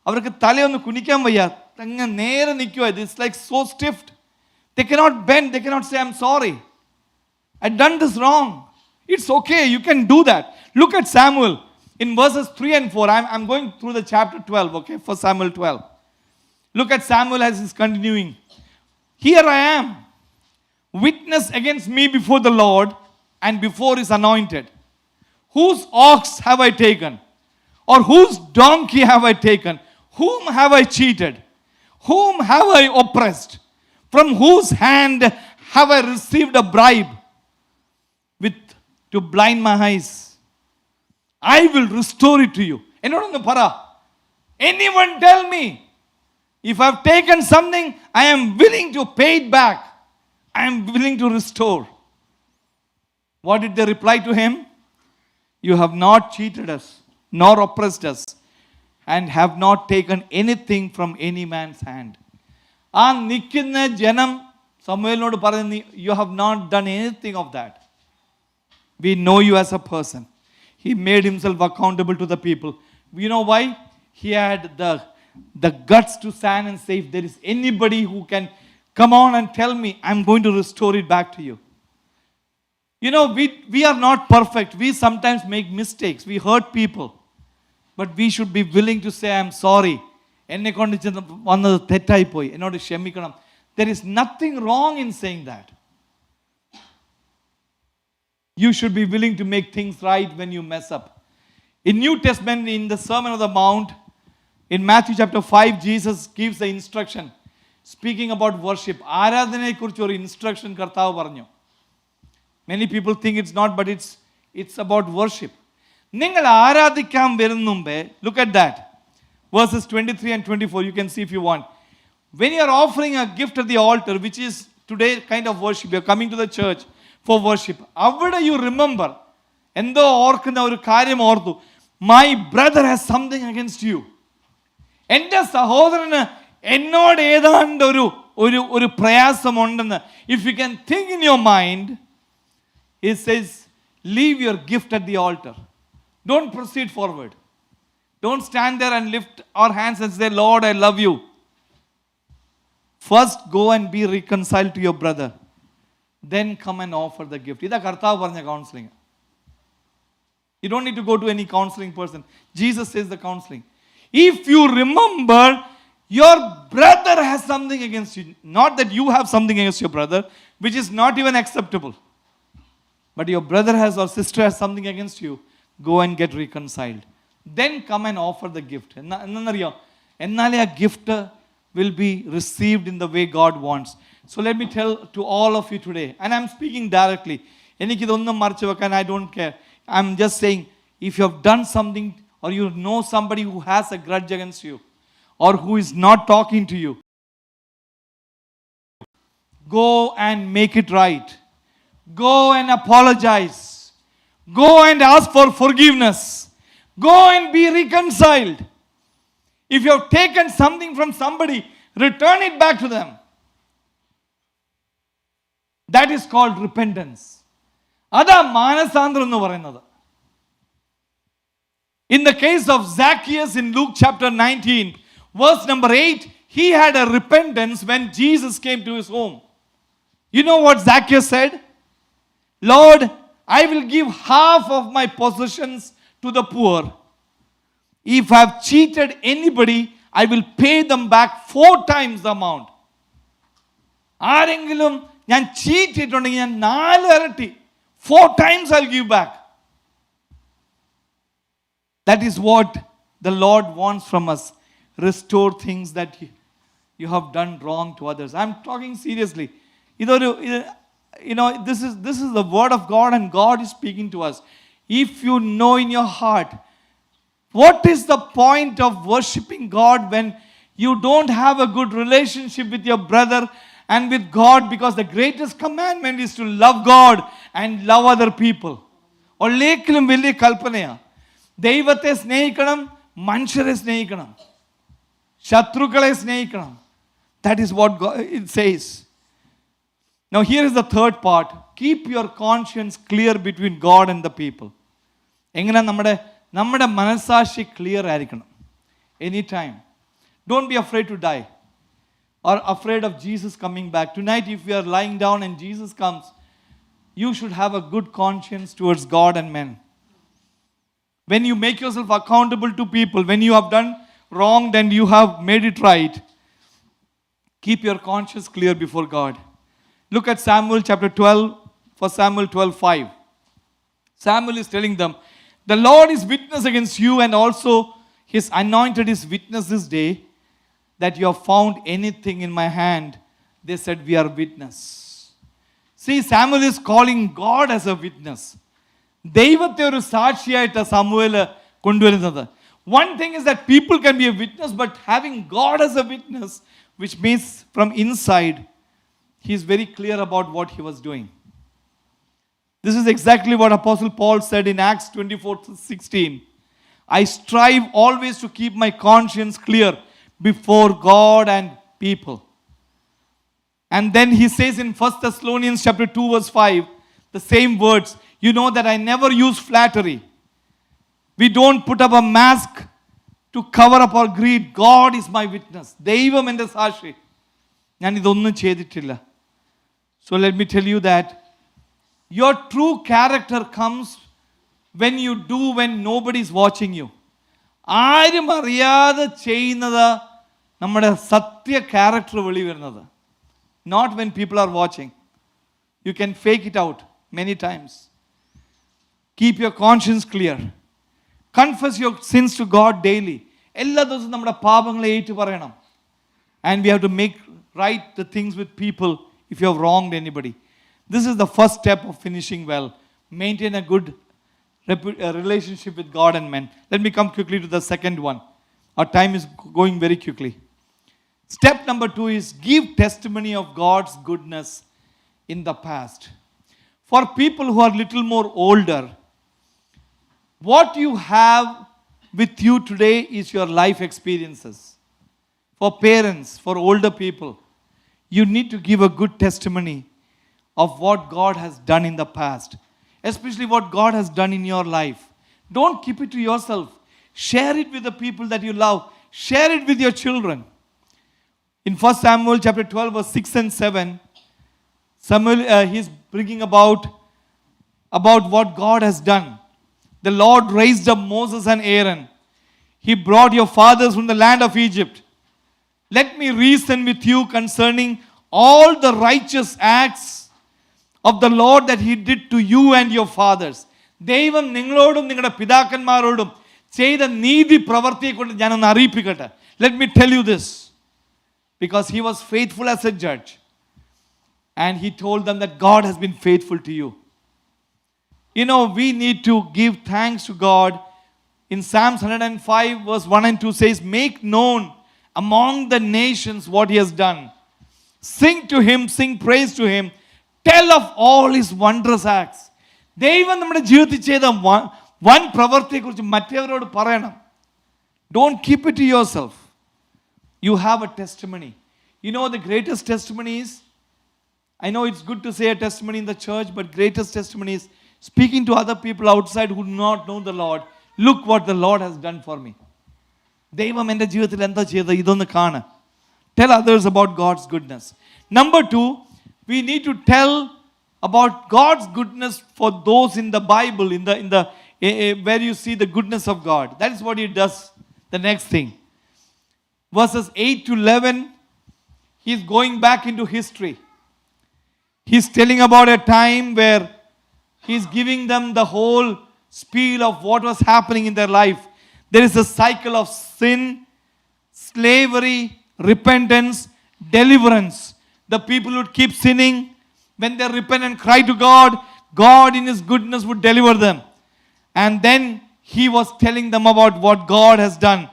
അവർക്ക് തലയൊന്ന് കുനിക്കാൻ വയ്യ, അങ്ങ് നേരെ നിൽക്കുക. It's like so stiff. They cannot bend. They cannot say, I'm sorry, I done this wrong. It's okay. You can do that. Look at Samuel in verses 3 and 4. I'm going through the chapter 12, okay, for Samuel 12. Look at Samuel as he's continuing. Here I am, witness against me before the Lord and before his anointed. Whose ox have I taken? Or whose donkey have I taken? Whom have I cheated? Whom have I oppressed? From whose hand have I received a bribe to blind my eyes? I will restore it to you. Enodonnu para. Anyone tell me, if I've taken something, I am willing to pay it back. I am willing to restore. What did they reply to him? You have not cheated us, nor oppressed us, and have not taken anything from any man's hand. ആ നിൽക്കുന്ന ജനം സമൂവേലിനോട് പറയുന്നു, you have not done anything of that. We know you as a person. He made himself accountable to the people. You know why? He had the guts to stand and say, if there is anybody who can come on and tell me, I'm going to restore it back to you. You know, we are not perfect. We sometimes make mistakes. We hurt people. But we should be willing to say, I'm sorry. എന്നെ കൊണ്ട് വന്നത് തെറ്റായിപ്പോയി, എന്നോട് ക്ഷമിക്കണം. There is nothing wrong in saying that. You should be willing to make things right when you mess up. In New Testament, in the Sermon on the Mount, in Matthew chapter 5, Jesus gives the instruction, speaking about worship. ആരാധനയെക്കുറിച്ച് ഒരു instruction കർത്താവ് പറഞ്ഞു. Many people think it's not, but it's about worship. നിങ്ങൾ ആരാധിക്കാൻ വരുന്ന മുമ്പേ, look at that. Verses 23 and 24, you can see if you want. When you are offering a gift at the altar, which is today kind of worship, you are coming to the church for worship. Avada you remember, എന്തോ ഓർക്കുന്ന ഒരു കാര്യം ഓർത്തു. My brother has something against you. എൻ്റെ സഹോദരന് എന്നോട് ഏതാണ്ട് ഒരു പ്രയാസമുണ്ടെന്ന്. If you can think in your mind, he says, leave your gift at the altar. Don't proceed forward. Don't stand there and lift our hands and say, Lord, I love you. First go and be reconciled to your brother. Then come and offer the gift. ഇതാ കർത്താവ് പറഞ്ഞ counselling. You don't need to go to any counseling person. Jesus says the counseling. If you remember, your brother has something against you. Not that you have something against your brother, which is not even acceptable. But your brother has or sister has something against you. Go and get reconciled. Then come and offer the gift. എന്നറിയോ, എന്നാലേ ആ gift will be received in the way God wants. So let me tell to all of you today, and I'm speaking directly. എനിക്കിതൊന്നും മറച്ചു വെക്കാൻ, I don't care. I'm just saying, if you have done something or you know somebody who has a grudge against you or who is not talking to you, go and make it right. Go and apologize. Go and ask for forgiveness. Go and be reconciled. If you have taken something from somebody, return it back to them. That is called repentance. അതാ മാനസാന്തരം എന്ന് പറയുന്നത്. In the case of Zacchaeus in Luke chapter 19, verse number 8, he had a repentance when Jesus came to his home. You know what Zacchaeus said? Lord, I will give half of my possessions to the poor. If I have cheated anybody, I will pay them back 4 times the amount. ആരെങ്കിലും ഞാൻ cheat ചെയ്തിട്ടുണ്ടെങ്കിൽ ഞാൻ 4 ഇരട്ടി, 4 times I'll give back. That is what the Lord wants from us. Restore things that you have done wrong to others. I'm talking seriously. This is the word of God, and God is speaking to us. If you know in your heart, what is the point of worshiping God when you don't have a good relationship with your brother and with God? Because the greatest commandment is to love God and love other people. ഒല്ലേക്കിലും വലിയ കൽപ്പനയാണ്. ദൈവത്തെ സ്നേഹിക്കണം, മനുഷ്യരെ സ്നേഹിക്കണം, ശത്രുക്കളെ സ്നേഹിക്കണം. That is what God, it says. Now here is the third part. Keep your conscience clear between God and the people. എങ്ങനെ നമ്മുടെ മനസാക്ഷി ക്ലിയർ ആയിരിക്കണം any time. Don't be afraid to die or afraid of Jesus coming back. Tonight, if you are lying down and Jesus comes, you should have a good conscience towards God and men. When you make yourself accountable to people, when you have done wrong, then you have made it right. Keep your conscience clear before God. Look at Samuel chapter 12, for Samuel 12:5. Samuel is telling them, the Lord is witness against you, and also his anointed is witness this day, that you have found anything in my hand. They said, we are witness. See, Samuel is calling God as a witness. ദൈവത്തെ ഒരു സാക്ഷിയായിട്ട് Samuel കൊണ്ടുവരുന്നത്. One thing is that people can be a witness, but having God as a witness, which means from inside, he is very clear about what he was doing. This is exactly what Apostle Paul said in Acts 24:16. I strive always to keep my conscience clear before God and people. And then he says in 1 Thessalonians chapter 2 verse 5, the same words, you know that I never use flattery. We don't put up a mask to cover up our greed. God is my witness. ദൈവം എൻ്റെ സാക്ഷി. ഞാൻ ഇതൊന്നും ചെയ്തിട്ടില്ല. So let me tell you that your true character comes when you do when nobody is watching you. ആരും അറിയാതെ ചെയ്യുന്നത് നമ്മുടെ സത്യ ക്യാരക്ടർ വെളി വരുന്നത്. Not when people are watching. You can fake it out many times. Keep your conscience clear. Confess your sins to God daily. എല്ലാ ദിവസവും നമ്മുടെ പാപങ്ങളെ ഏറ്റു പറയണം. And we have to make right the things with people if you have wronged anybody. This is the first step of finishing well. Maintain a good relationship with God and men. Let me come quickly to the second one. Our time is going very quickly. Step number 2 is give testimony of God's goodness in the past. For people who are little more older, what you have with you today is your life experiences. For parents, for older people, you need to give a good testimony of what God has done in the past, especially what God has done in your life. Don't keep it to yourself. Share it with the people that you love. Share it with your children. In 1 Samuel chapter 12 verse 6 and 7, Samuel he's bringing about what God has done. The Lord raised up Moses and Aaron. He brought your fathers from the land of Egypt. Let me reason with you concerning all the righteous acts of the Lord that he did to you and your fathers. ദൈവം നിങ്ങളോടും നിങ്ങളുടെ പിതാക്കന്മാരോടും ചെയ്ത നീതി പ്രവൃത്തിയെക്കൊണ്ട് ഞാനൊന്ന് അറിയിപ്പിക്കട്ടെ. Let me tell you this, because he was faithful as a judge, and he told them that God has been faithful to you. You know, we need to give thanks to God. In Psalms 105 verse 1 and 2 says, make known among the nations what he has done. Sing to him, sing praise to him. Tell of all his wondrous acts. ദൈവം നമ്മുടെ ജീവിതത്തിൽ ചെയ്ത വൻ പ്രവൃത്തിയെക്കുറിച്ച് മറ്റവരോട് പറയണം. Don't keep it to yourself. You have a testimony. You know the greatest testimony is, I know it's good to say a testimony in the church, but greatest testimony is speaking to other people outside who do not know the Lord. Look what the Lord has done for me. ദൈവം എൻ്റെ ജീവിതത്തിൽ എന്താ ചെയ്തത് ഇതൊന്ന് കാണ്. Tell others about God's goodness. Number 2, we need to tell about God's goodness for those in the Bible, in the where you see the goodness of God. That is what he does. The next thing, verses 8 to 11, he is going back into history. He is telling about a time where he is giving them the whole spiel of what was happening in their life. There is a cycle of sin, slavery, repentance, deliverance. The people would keep sinning. When they repent and cry to God, God in his goodness would deliver them. And then he was telling them about what God has done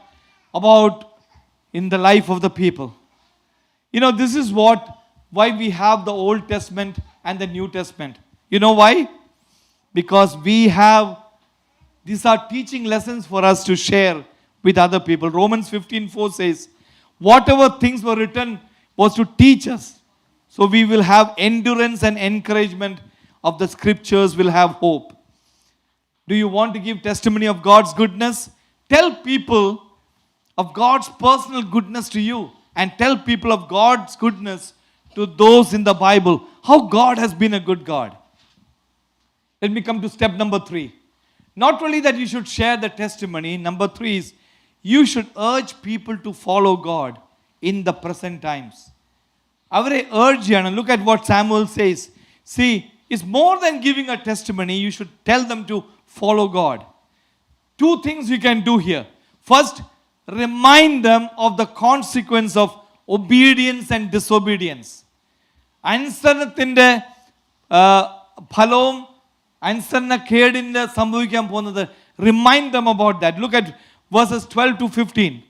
about in the life of the people. You know, this is why we have the Old Testament and the New Testament. You know why? Because these are teaching lessons for us to share with other people. Romans 15:4 says, whatever things were written was to teach us, So we will have endurance and encouragement of the scriptures, will have hope. Do you want to give testimony of God's goodness? Tell people of God's personal goodness to you, and tell people of God's goodness to those in the Bible. How God has been a good God. Let me come to step number 3. Not only that you should share the testimony, number 3 is you should urge people to follow God in the present times. Avare urge, look at what Samuel says. See, it's more than giving a testimony. You should tell them to follow God. 2 things you can do here. First, remind them of the consequence of obedience and disobedience. അനുസരണത്തിൻ്റെ ഫലവും അനുസരണക്കേടിൻ്റെ സംഭവിക്കാൻ പോകുന്നത്. Remind them about that. Look at verses 12 to 15.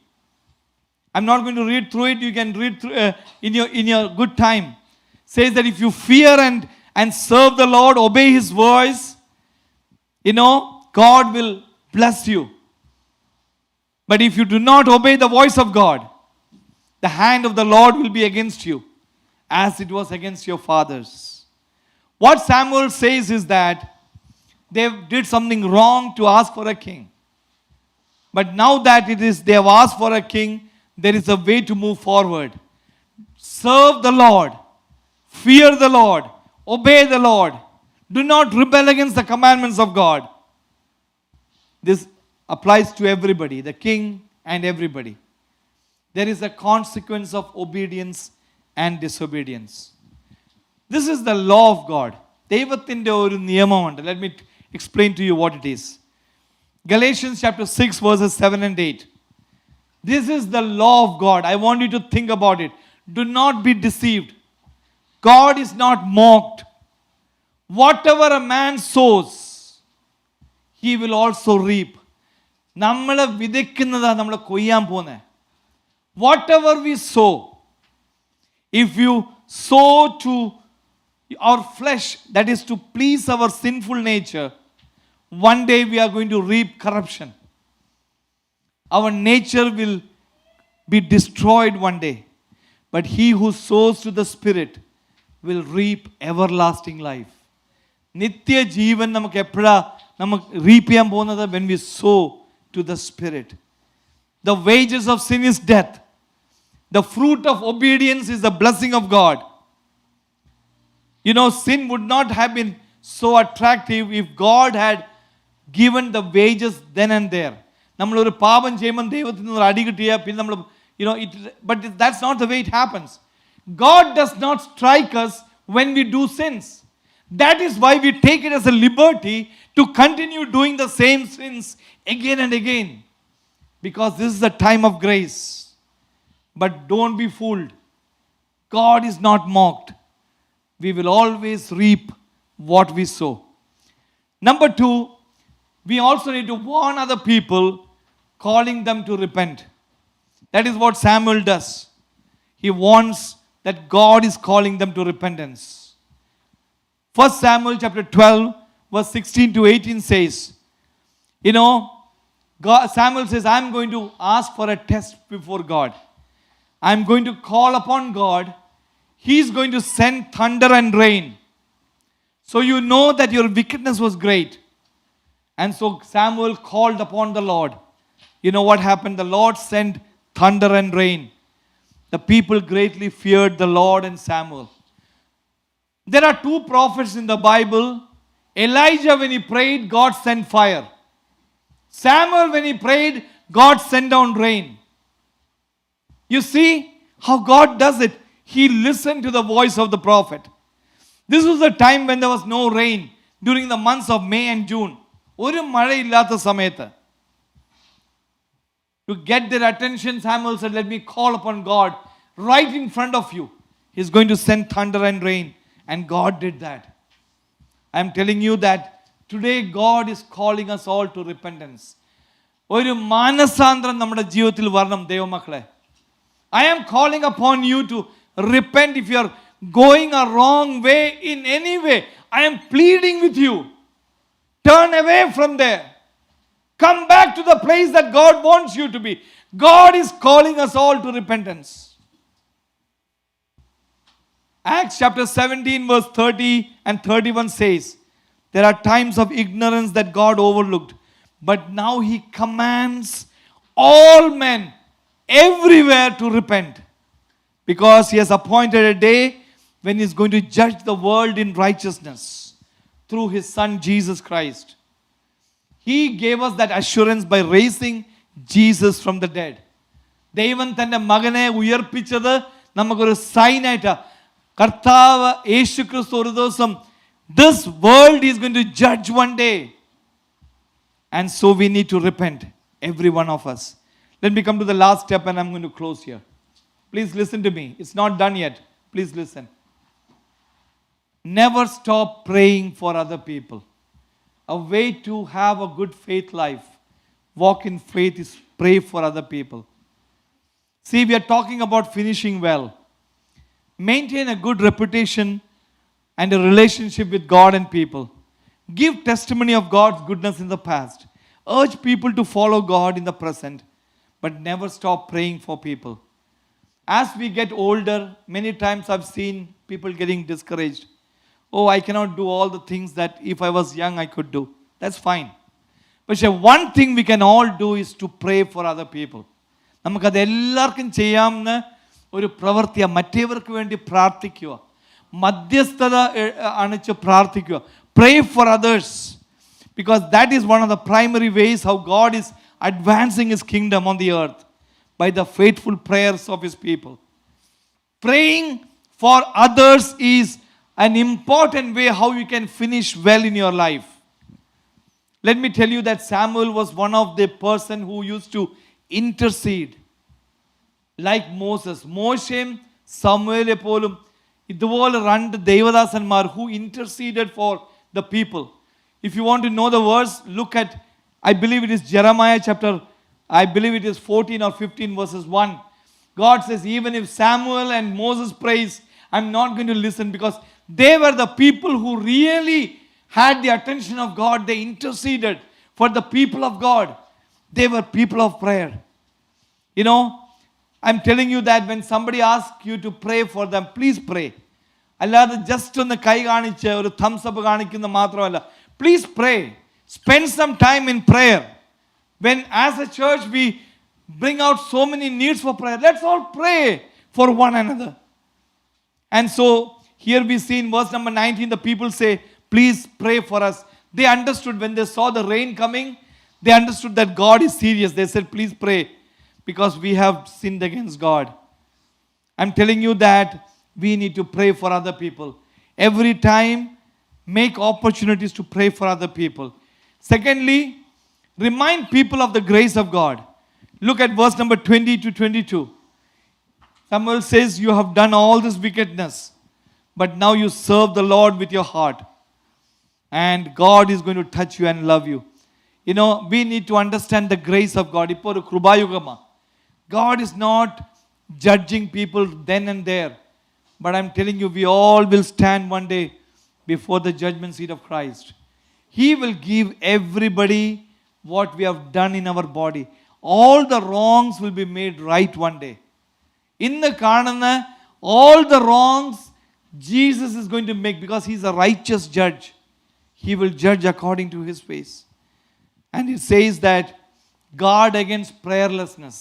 I'm not going to read through it. You can read through, in your good time. Says that if you fear and serve the Lord, obey His voice, God will bless you. But if you do not obey the voice of God, the hand of the Lord will be against you, as it was against your fathers. What Samuel says is that they did something wrong to ask for a king. But now that they have asked for a king, there is a way to move forward. Serve the Lord, fear the Lord, obey the Lord. Do not rebel against the commandments of God. This applies to everybody, the king and everybody. There is a consequence of obedience and disobedience. This is the law of God. ദൈവത്തിൻ്റെ ഒരു നിയമമുണ്ട്. Let me explain to you what it is. Galatians chapter 6 verses 7 and 8. This is the law of God. I want you to think about it. Do not be deceived. God is not mocked. Whatever a man sows, he will also reap. നമ്മൾ വിതയ്ക്കുന്നതാണ് നമ്മൾ കൊയ്യാൻ പോകുന്നത്. Whatever we sow, if you sow to our flesh, that is to please our sinful nature, one day we are going to reap corruption. Our nature will be destroyed one day. But he who sows to the Spirit will reap everlasting life. നിത്യ ജീവൻ നമുക്ക് എപ്പോഴാ നമുക്ക് റീപ്പ് ചെയ്യാൻ പോകുന്നത്? when we sow to the Spirit. The wages of sin is death. The fruit of obedience is the blessing of God. Sin would not have been so attractive if God had given the wages then and there. നമ്മളൊരു പാപം ചെയ്യുമ്പോൾ ദൈവത്തിൽ നിന്ന് അടി കിട്ടിയാൽ പിന്നെ നമ്മൾ but that's not the way it happens. God does not strike us when we do sins. That is why we take it as a liberty to continue doing the same sins again and again. Because this is the time of grace. But don't be fooled. God is not mocked. We will always reap what we sow. Number 2, we also need to warn other people, calling them to repent. That is what Samuel does. He warns that God is calling them to repentance. 1 Samuel chapter 12 verse 16 to 18 says, Samuel says, I'm going to ask for a test before God. I'm going to call upon God. He's going to send thunder and rain. So you know that your wickedness was great. And so Samuel called upon the Lord. You know what happened? The Lord sent thunder and rain. The people greatly feared the Lord and Samuel. There are 2 prophets in the Bible. Elijah, when he prayed, God sent fire. Samuel, when he prayed, God sent down rain. You see how God does it. He listened to the voice of the prophet. This was a time when there was no rain during the months of May and June. ഒരു മഴയില്ലാത്ത സമയത്ത്. To get their attention, Samuel said, let me call upon God right in front of you. He's going to send thunder and rain. And God did that. I'm telling you that today God is calling us all to repentance. ഒരു മാനസാന്തരം നമ്മുടെ ജീവിതത്തിൽ വരണം ദൈവമക്കളെ. I am calling upon you to repent if you are going a wrong way in any way. I am pleading with you. Turn away from there. Come back to the place that God wants you to be. God is calling us all to repentance. Acts chapter 17, verse 30 and 31 says, there are times of ignorance that God overlooked, but now He commands all men everywhere to repent, because He has appointed a day when He is going to judge the world in righteousness through His Son Jesus Christ. He gave us that assurance by raising Jesus from the dead. ദൈവം തൻ്റെ മകനെ ഉയർപ്പിച്ചത് നമുക്കൊരു സൈനായിട്ടാണ്. കർത്താവ് യേശു ക്രിസ്തു ഒരു ദിവസം, this world is going to judge one day. And so we need to repent, every one of us. Let me come to the last step and I'm going to close here. Please listen to me. It's not done yet. Please listen. Never stop praying for other people. A way to have a good faith life, walk in faith, is pray for other people. See, we are talking about finishing well. Maintain a good reputation and a relationship with God and people. Give testimony of God's goodness in the past. Urge people to follow God in the present, but never stop praying for people. As we get older, many times I've seen people getting discouraged. Oh, I cannot do all the things that if I was young I could do. That's fine. But one thing we can all do is to pray for other people. നമുക്കത് എല്ലാവർക്കും ചെയ്യാവുന്ന ഒരു പ്രവൃത്തിയാണ്. മറ്റേവർക്ക് വേണ്ടി പ്രാർത്ഥിക്കുക, മധ്യസ്ഥത അണിച്ച് പ്രാർത്ഥിക്കുക. Pray for others, because that is one of the primary ways how God is advancing His kingdom on the earth, by the faithful prayers of His people. Praying for others is an important way how you can finish well in your life. Let me tell you that Samuel was one of the person who used to intercede like Moses. മോശയും സാമുവേലെ പോലും ഇതുപോലെ രണ്ട് ദൈവദാസന്മാർ who interceded for the people. If you want to know the verse, look at, I believe it is Jeremiah chapter, I believe it is 14 or 15 verses 1. God says, even if Samuel and Moses praise, I'm not going to listen, because they were the people who really had the attention of God. They interceded for the people of God. They were people of prayer. You know, I'm telling you that when somebody asks you to pray for them, please pray. അല്ലാതെ just ഒന്ന് കൈ കാണിച്ച് ഒരു thumbs up കാണിക്കുന്ന മാത്രമല്ല. Please pray. Spend some time in prayer. When as a church we bring out so many needs for prayer, let's all pray for one another. And so here we see in verse number 19, the people say, please pray for us. They understood when they saw the rain coming, they understood that God is serious. They said, please pray, because we have sinned against God. I'm telling you that we need to pray for other people. Every time, make opportunities to pray for other people. Secondly, remind people of the grace of God. Look at verse number 20 to 22. Samuel says, you have done all this wickedness, but now you serve the Lord with your heart, and God is going to touch you and love you. You know, we need to understand the grace of God. ഇപ്പോൾ ഒരു കൃപായുഗമാ. God is not judging people then and there. But I'm telling you, we all will stand one day before the judgment seat of Christ. He will give everybody what we have done in our body. All the wrongs will be made right one day. In the കാണുന്ന all the wrongs Jesus is going to make, because He is a righteous judge. He will judge according to His ways. And it says that guard against prayerlessness.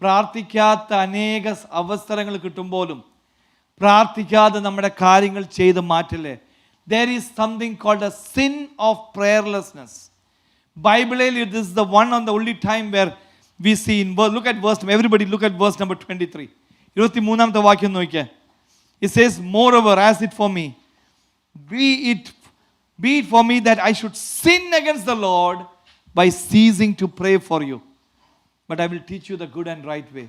പ്രാർത്ഥിക്കാത്ത അനേക അവസരങ്ങൾ കിട്ടുമ്പോഴും പ്രാർത്ഥിക്കാതെ നമ്മുടെ കാര്യങ്ങൾ ചെയ്ത് മാറ്റില്ലേ. There is something called a sin of prayerlessness. Bibleil, this is the one and the only time where we see in verse, look at verse, everybody look at verse number 23. 23ാമത്തെ വാക്യം നോക്കിയേ. It says, moreover, as it for me, be it for me that I should sin against the Lord by ceasing to pray for you. But I will teach you the good and right way.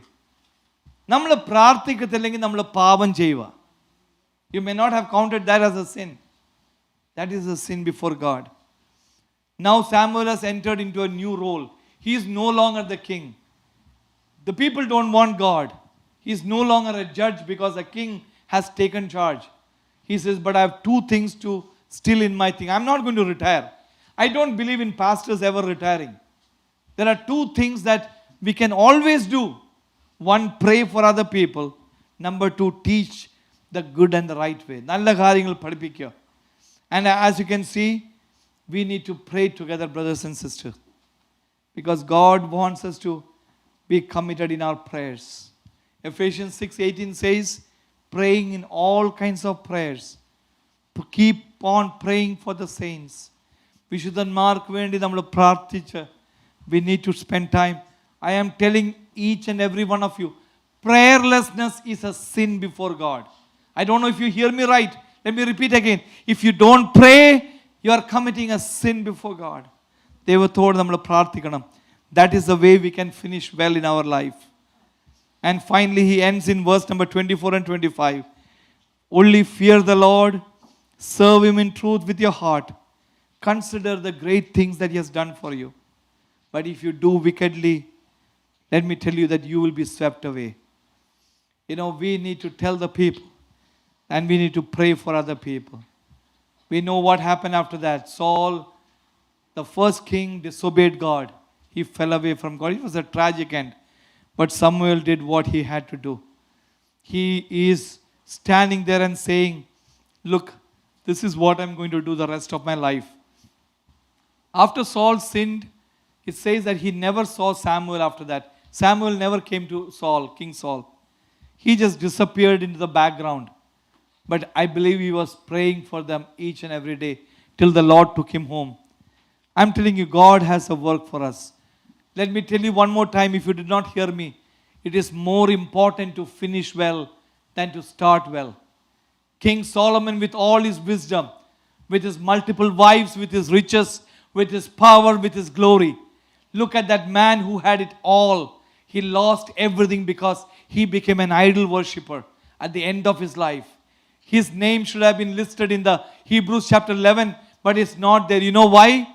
നമ്മൾ പ്രാർത്ഥിക്കത്തില്ലെങ്കിൽ നമ്മൾ പാപം ചെയ്യുക. You may not have counted that as a sin. That is a sin before God. Now Samuel has entered into a new role. He is no longer the king. The people don't want God. He is no longer a judge, because a king has taken charge. He says, but I have two things to still in my thing. I'm not going to retire. I don't believe in pastors ever retiring. There are two things that we can always do. One, pray for other people. Number two, teach the good and the right way. നല്ല കാര്യങ്ങൾ പഠിപ്പിക്കുക. And as you can see, we need to pray together, brothers and sisters. Because God wants us to be committed in our prayers. Ephesians 6:18 says, praying in all kinds of prayers. Keep on praying for the saints. വിശുദ്ധന്മാർക്ക് വേണ്ടി നമ്മൾ പ്രാർത്ഥിച്ച് we need to spend time. I am telling each and every one of you, prayerlessness is a sin before God. I don't know if you hear me right. Let me repeat again. If you don't pray, you are committing a sin before God. ദൈവത്തോട് നമ്മൾ പ്രാർത്ഥിക്കണം. That is the way we can finish well in our life. And finally, he ends in verse number 24 and 25. Only fear the Lord, serve him in truth with your heart. Consider the great things that he has done for you. But if you do wickedly, let me tell you that you will be swept away. You know, we need to tell the people, and we need to pray for other people. We know what happened after that. Saul, the first king, disobeyed God. He fell away from God. It was a tragic end. But Samuel did what he had to do. He is standing there and saying, look, this is what I'm going to do the rest of my life. After Saul sinned, it says that he never saw Samuel after that. Samuel never came to Saul, King Saul. He just disappeared into the background. But I believe he was praying for them each and every day till the Lord took him home. I'm telling you, God has a work for us. Let me tell you one more time, if you did not hear me, it is more important to finish well than to start well. King Solomon, with all his wisdom, with his multiple wives, with his riches, with his power, with his glory, look at that man who had it all. He lost everything because he became an idol worshipper at the end of his life. His name should have been listed in the Hebrews chapter 11, but it's not there. You know why?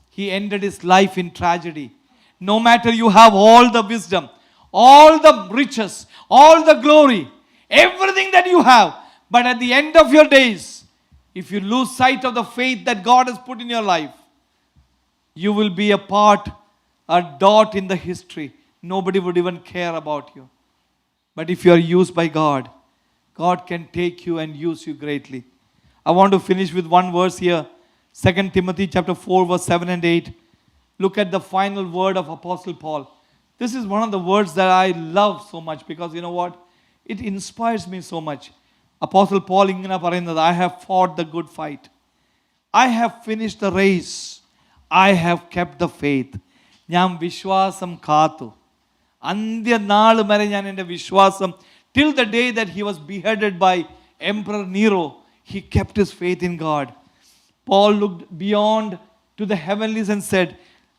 He ended his life in tragedy. No matter you have all the wisdom, all the riches, all the glory, everything that you have, but at the end of your days, if you lose sight of the faith that God has put in your life, you will be a part, a dot in the history. Nobody would even care about you. But if you are used by God, God can take you and use you greatly. I want to finish with one verse here. 2 Timothy chapter 4 verse 7 and 8. Look at the final word of Apostle Paul. This is one of the words that I love so much because you know what? It inspires me so much. Apostle Paul ingana parayunnathu, I have fought the good fight. I have finished the race. I have kept the faith. ഞാൻ വിശ്വാസം കാത്തു. അന്ത്യനാൾ വരെ ഞാൻ എൻ്റെ വിശ്വാസം, till the day that he was beheaded by Emperor Nero, he kept his faith in God. Paul looked beyond to the heavenlies and said,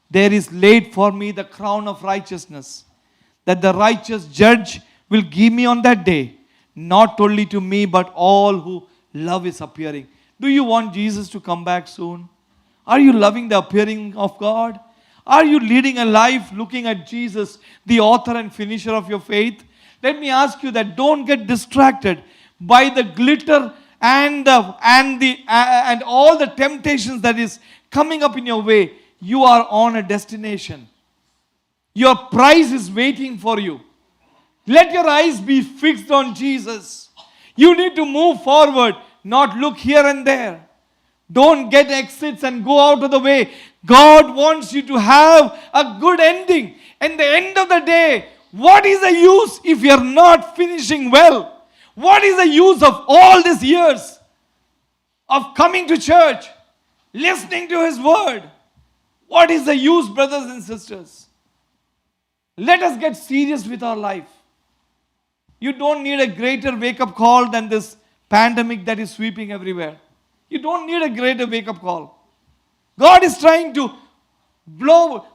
there is laid for me the crown of righteousness, that the righteous judge will give me on that day, not only to me but all who love his appearing. Do you want Jesus to come back soon? Are you loving the appearing of God? Are you leading a life looking at Jesus, the author and finisher of your faith? Let me ask you that don't get distracted by the glitter and all the temptations that is coming up in your way. You are on a destination. Your prize is waiting for you. Let your eyes be fixed on Jesus. You need to move forward, not look here and there. Don't get exits and go out of the way. God wants you to have a good ending. At the end of the day, what is the use if you are not finishing well? What is the use of all these years of coming to church, listening to his word? What is the use, brothers and sisters? Let us get serious with our life. You don't need a greater wake-up call than this pandemic that is sweeping everywhere. You don't need a greater wake-up call. God is trying to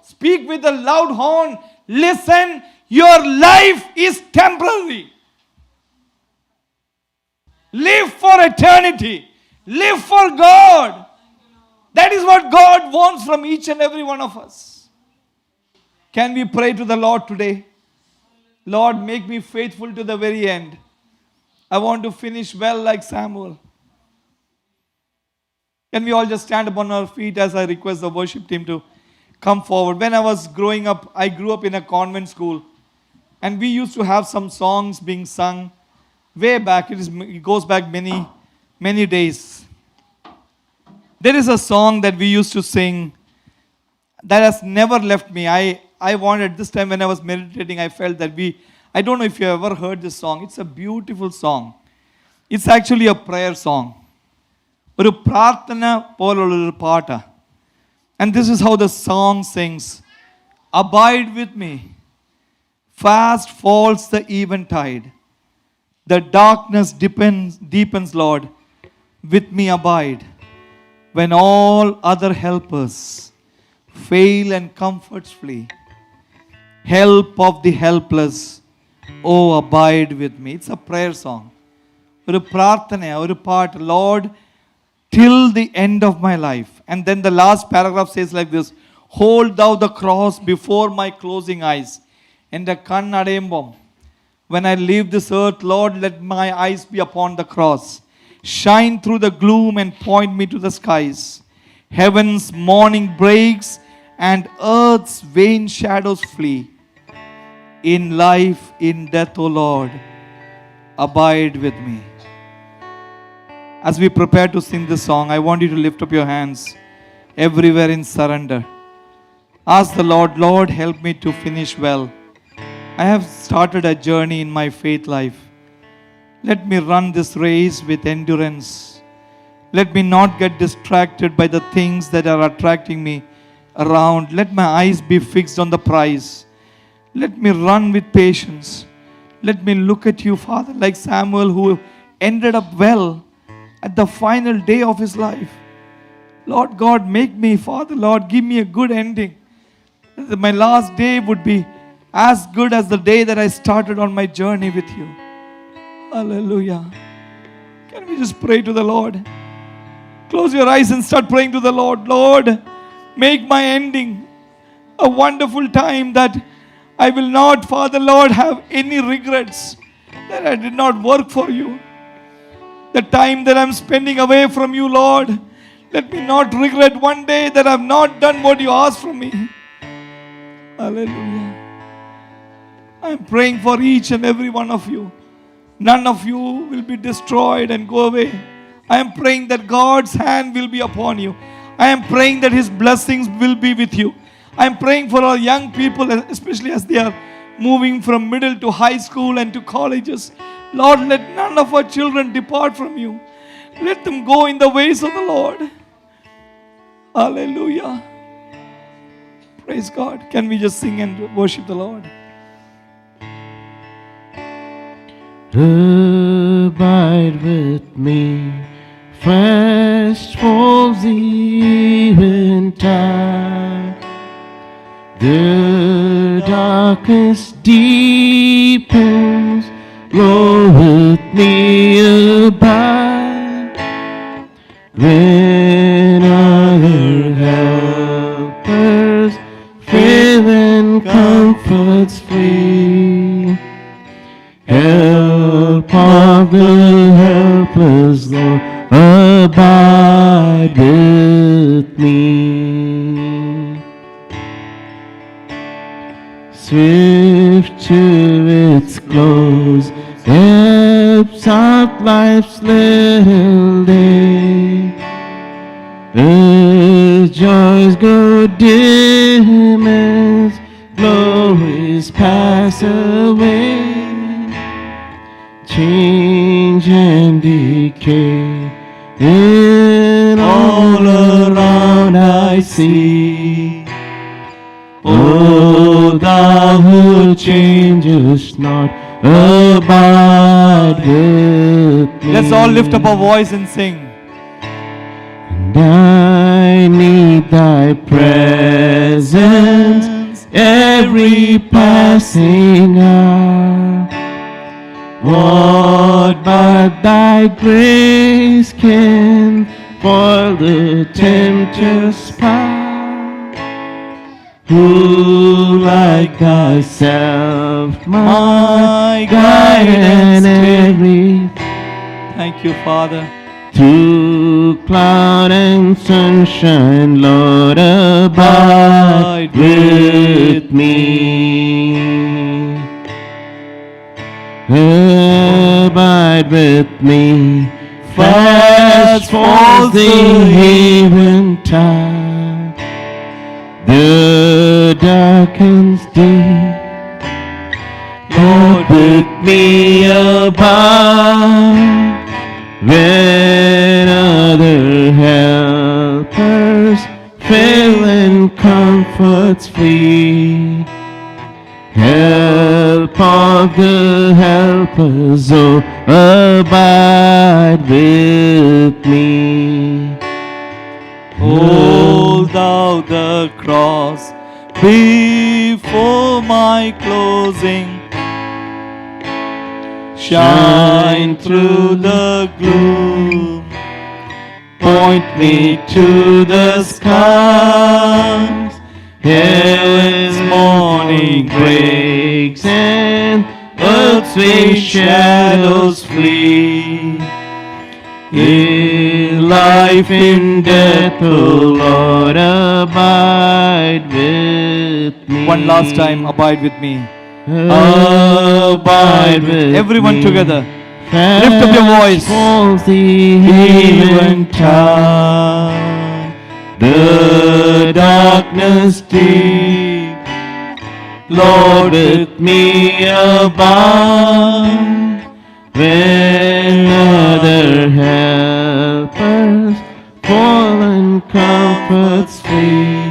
speak with a loud horn. Listen, your life is temporary. Live for eternity. Live for God. That is what God wants from each and every one of us. Can we pray to the Lord today? Lord, make me faithful to the very end. I want to finish well like Samuel. Can we all just stand upon our feet as I request the worship team to come forward? When I was growing up, I grew up in a convent school. And we used to have some songs being sung. way back. It goes back many, many days. There is a song that we used to sing that has never left me. I wanted this time when I was meditating, I felt that I don't know if you ever heard this song. It's a beautiful song. It's actually a prayer song. ഒരു പ്രാർത്ഥന പോലുള്ളൊരു പാട്ട്. And this is how the song sings. Abide with me. Fast falls the eventide. The darkness deepens, Lord. With me abide. When all other helpers fail and comforts flee. Help of the helpless. Oh, abide with me. It's a prayer song. ഒരു പ്രാർത്ഥന, ഒരു പാട്ട്. Lord, till the end of my life. And then the last paragraph says like this. Hold thou the cross before my closing eyes. എൻ്റെ കണ്ണടയുമ്പം, when I leave this earth, Lord, let my eyes be upon the cross. Shine through the gloom and point me to the skies. Heaven's morning breaks and earth's vain shadows flee. In life, in death, O Lord, abide with me. As we prepare to sing this song, I want you to lift up your hands everywhere in surrender. Ask the Lord, Lord, help me to finish well. I have started a journey in my faith life. Let me run this race with endurance. Let me not get distracted by the things that are attracting me around. Let my eyes be fixed on the prize. Let me run with patience. Let me look at you, Father, like Samuel, who ended up well at the final day of his life. Lord God, make me, Father, Lord, give me a good ending. That my last day would be as good as the day that I started on my journey with you. Hallelujah. Can we just pray to the Lord? Close your eyes and start praying to the Lord. Lord, make my ending a wonderful time, that I will not, Father, Lord, have any regrets that I did not work for you. The time that I'm spending away from you, Lord, let me not regret one day that I've not done what you asked from me. Hallelujah. I'm praying for each and every one of you. None of you will be destroyed and go away. I am praying that God's hand will be upon you. I am praying that His blessings will be with you. I am praying for our young people, especially as they are moving from middle to high school and to colleges. Lord, let none of our children depart from you. Let them go in the ways of the Lord. Hallelujah. Praise God. Can we just sing and worship the Lord?
Abide with me, fast falls the eventide. The darkness deepens, go with me abide. When other helpers fail and comforts flee, help of the helpless, Lord, abide with me. Swift to its close, ebbs out life's little day. The joys grow dim as glories pass away. Change and decay in all around I see. Oh, thou who changest not, abide with me.
Let's all lift up our voice and sing.
And I need thy presence every passing hour. What but thy grace can foil the tempter's power? Who like thyself, my guide and every.
Thank you, Father.
Through cloud and sunshine, Lord, abide with me. Abide abide with me. Fast falls the eventide, the darkens deep. Lord, with me abide when other helpers fail and comforts flee. Help of the helpers, oh, abide with me.
Hold thou the cross before my closing. Shine through the gloom. Point me to the skies. Heaven's morning breaks and earth's vain shadows flee.
In life, in death, O Lord, abide with me.
One last time, abide with me.
Abide with
Everyone
me.
together. Lift up your voice.
Falls the eventide, the darkness deep. Lord, with me abide when other helpers fall and comforts flee.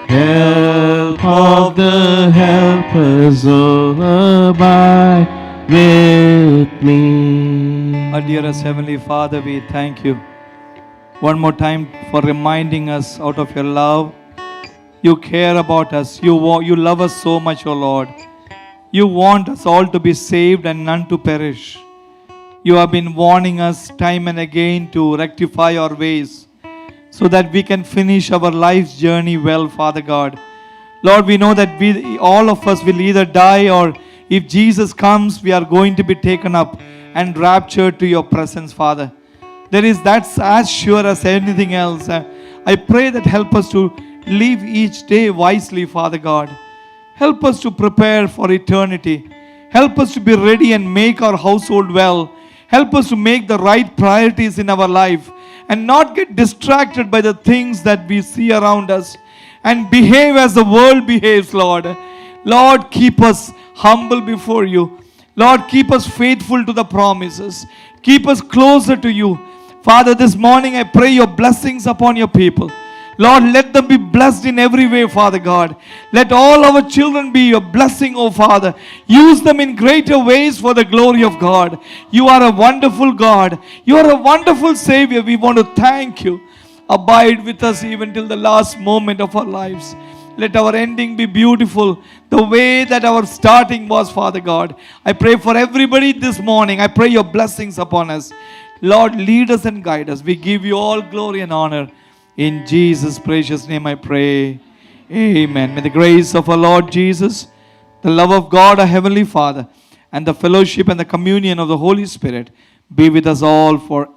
Help of the helpers, oh, abide with me.
Our dearest Heavenly Father, we thank you one more time for reminding us out of your love. You care about us. You love us so much, O Lord. You want us all to be saved and none to perish. You have been warning us time and again to rectify our ways so that we can finish our life's journey well, Father God. Lord, we know that all of us will either die, or if Jesus comes, we are going to be taken up and raptured to your presence, Father. That's as sure as anything else. I pray that help us to live each day wisely, Father God. Help us to prepare for eternity. Help us to be ready and make our household well. Help us to make the right priorities in our life and not get distracted by the things that we see around us and behave as the world behaves, Lord. Lord, keep us humble before you. Lord, keep us faithful to the promises. Keep us closer to you. Father, this morning I pray your blessings upon your people. Lord, let them be blessed in every way, Father God. Let all our children be your blessing, oh Father. Use them in greater ways for the glory of God. You are a wonderful God. You are a wonderful Savior. We want to thank you. Abide with us even till the last moment of our lives. Let our ending be beautiful, the way that our starting was, Father God. I pray for everybody this morning. I pray your blessings upon us. Lord, lead us and guide us. We give you all glory and honor. In Jesus' precious name I pray. Amen. May the grace of our Lord Jesus, the love of God, our Heavenly Father, and the fellowship and the communion of the Holy Spirit be with us all forever.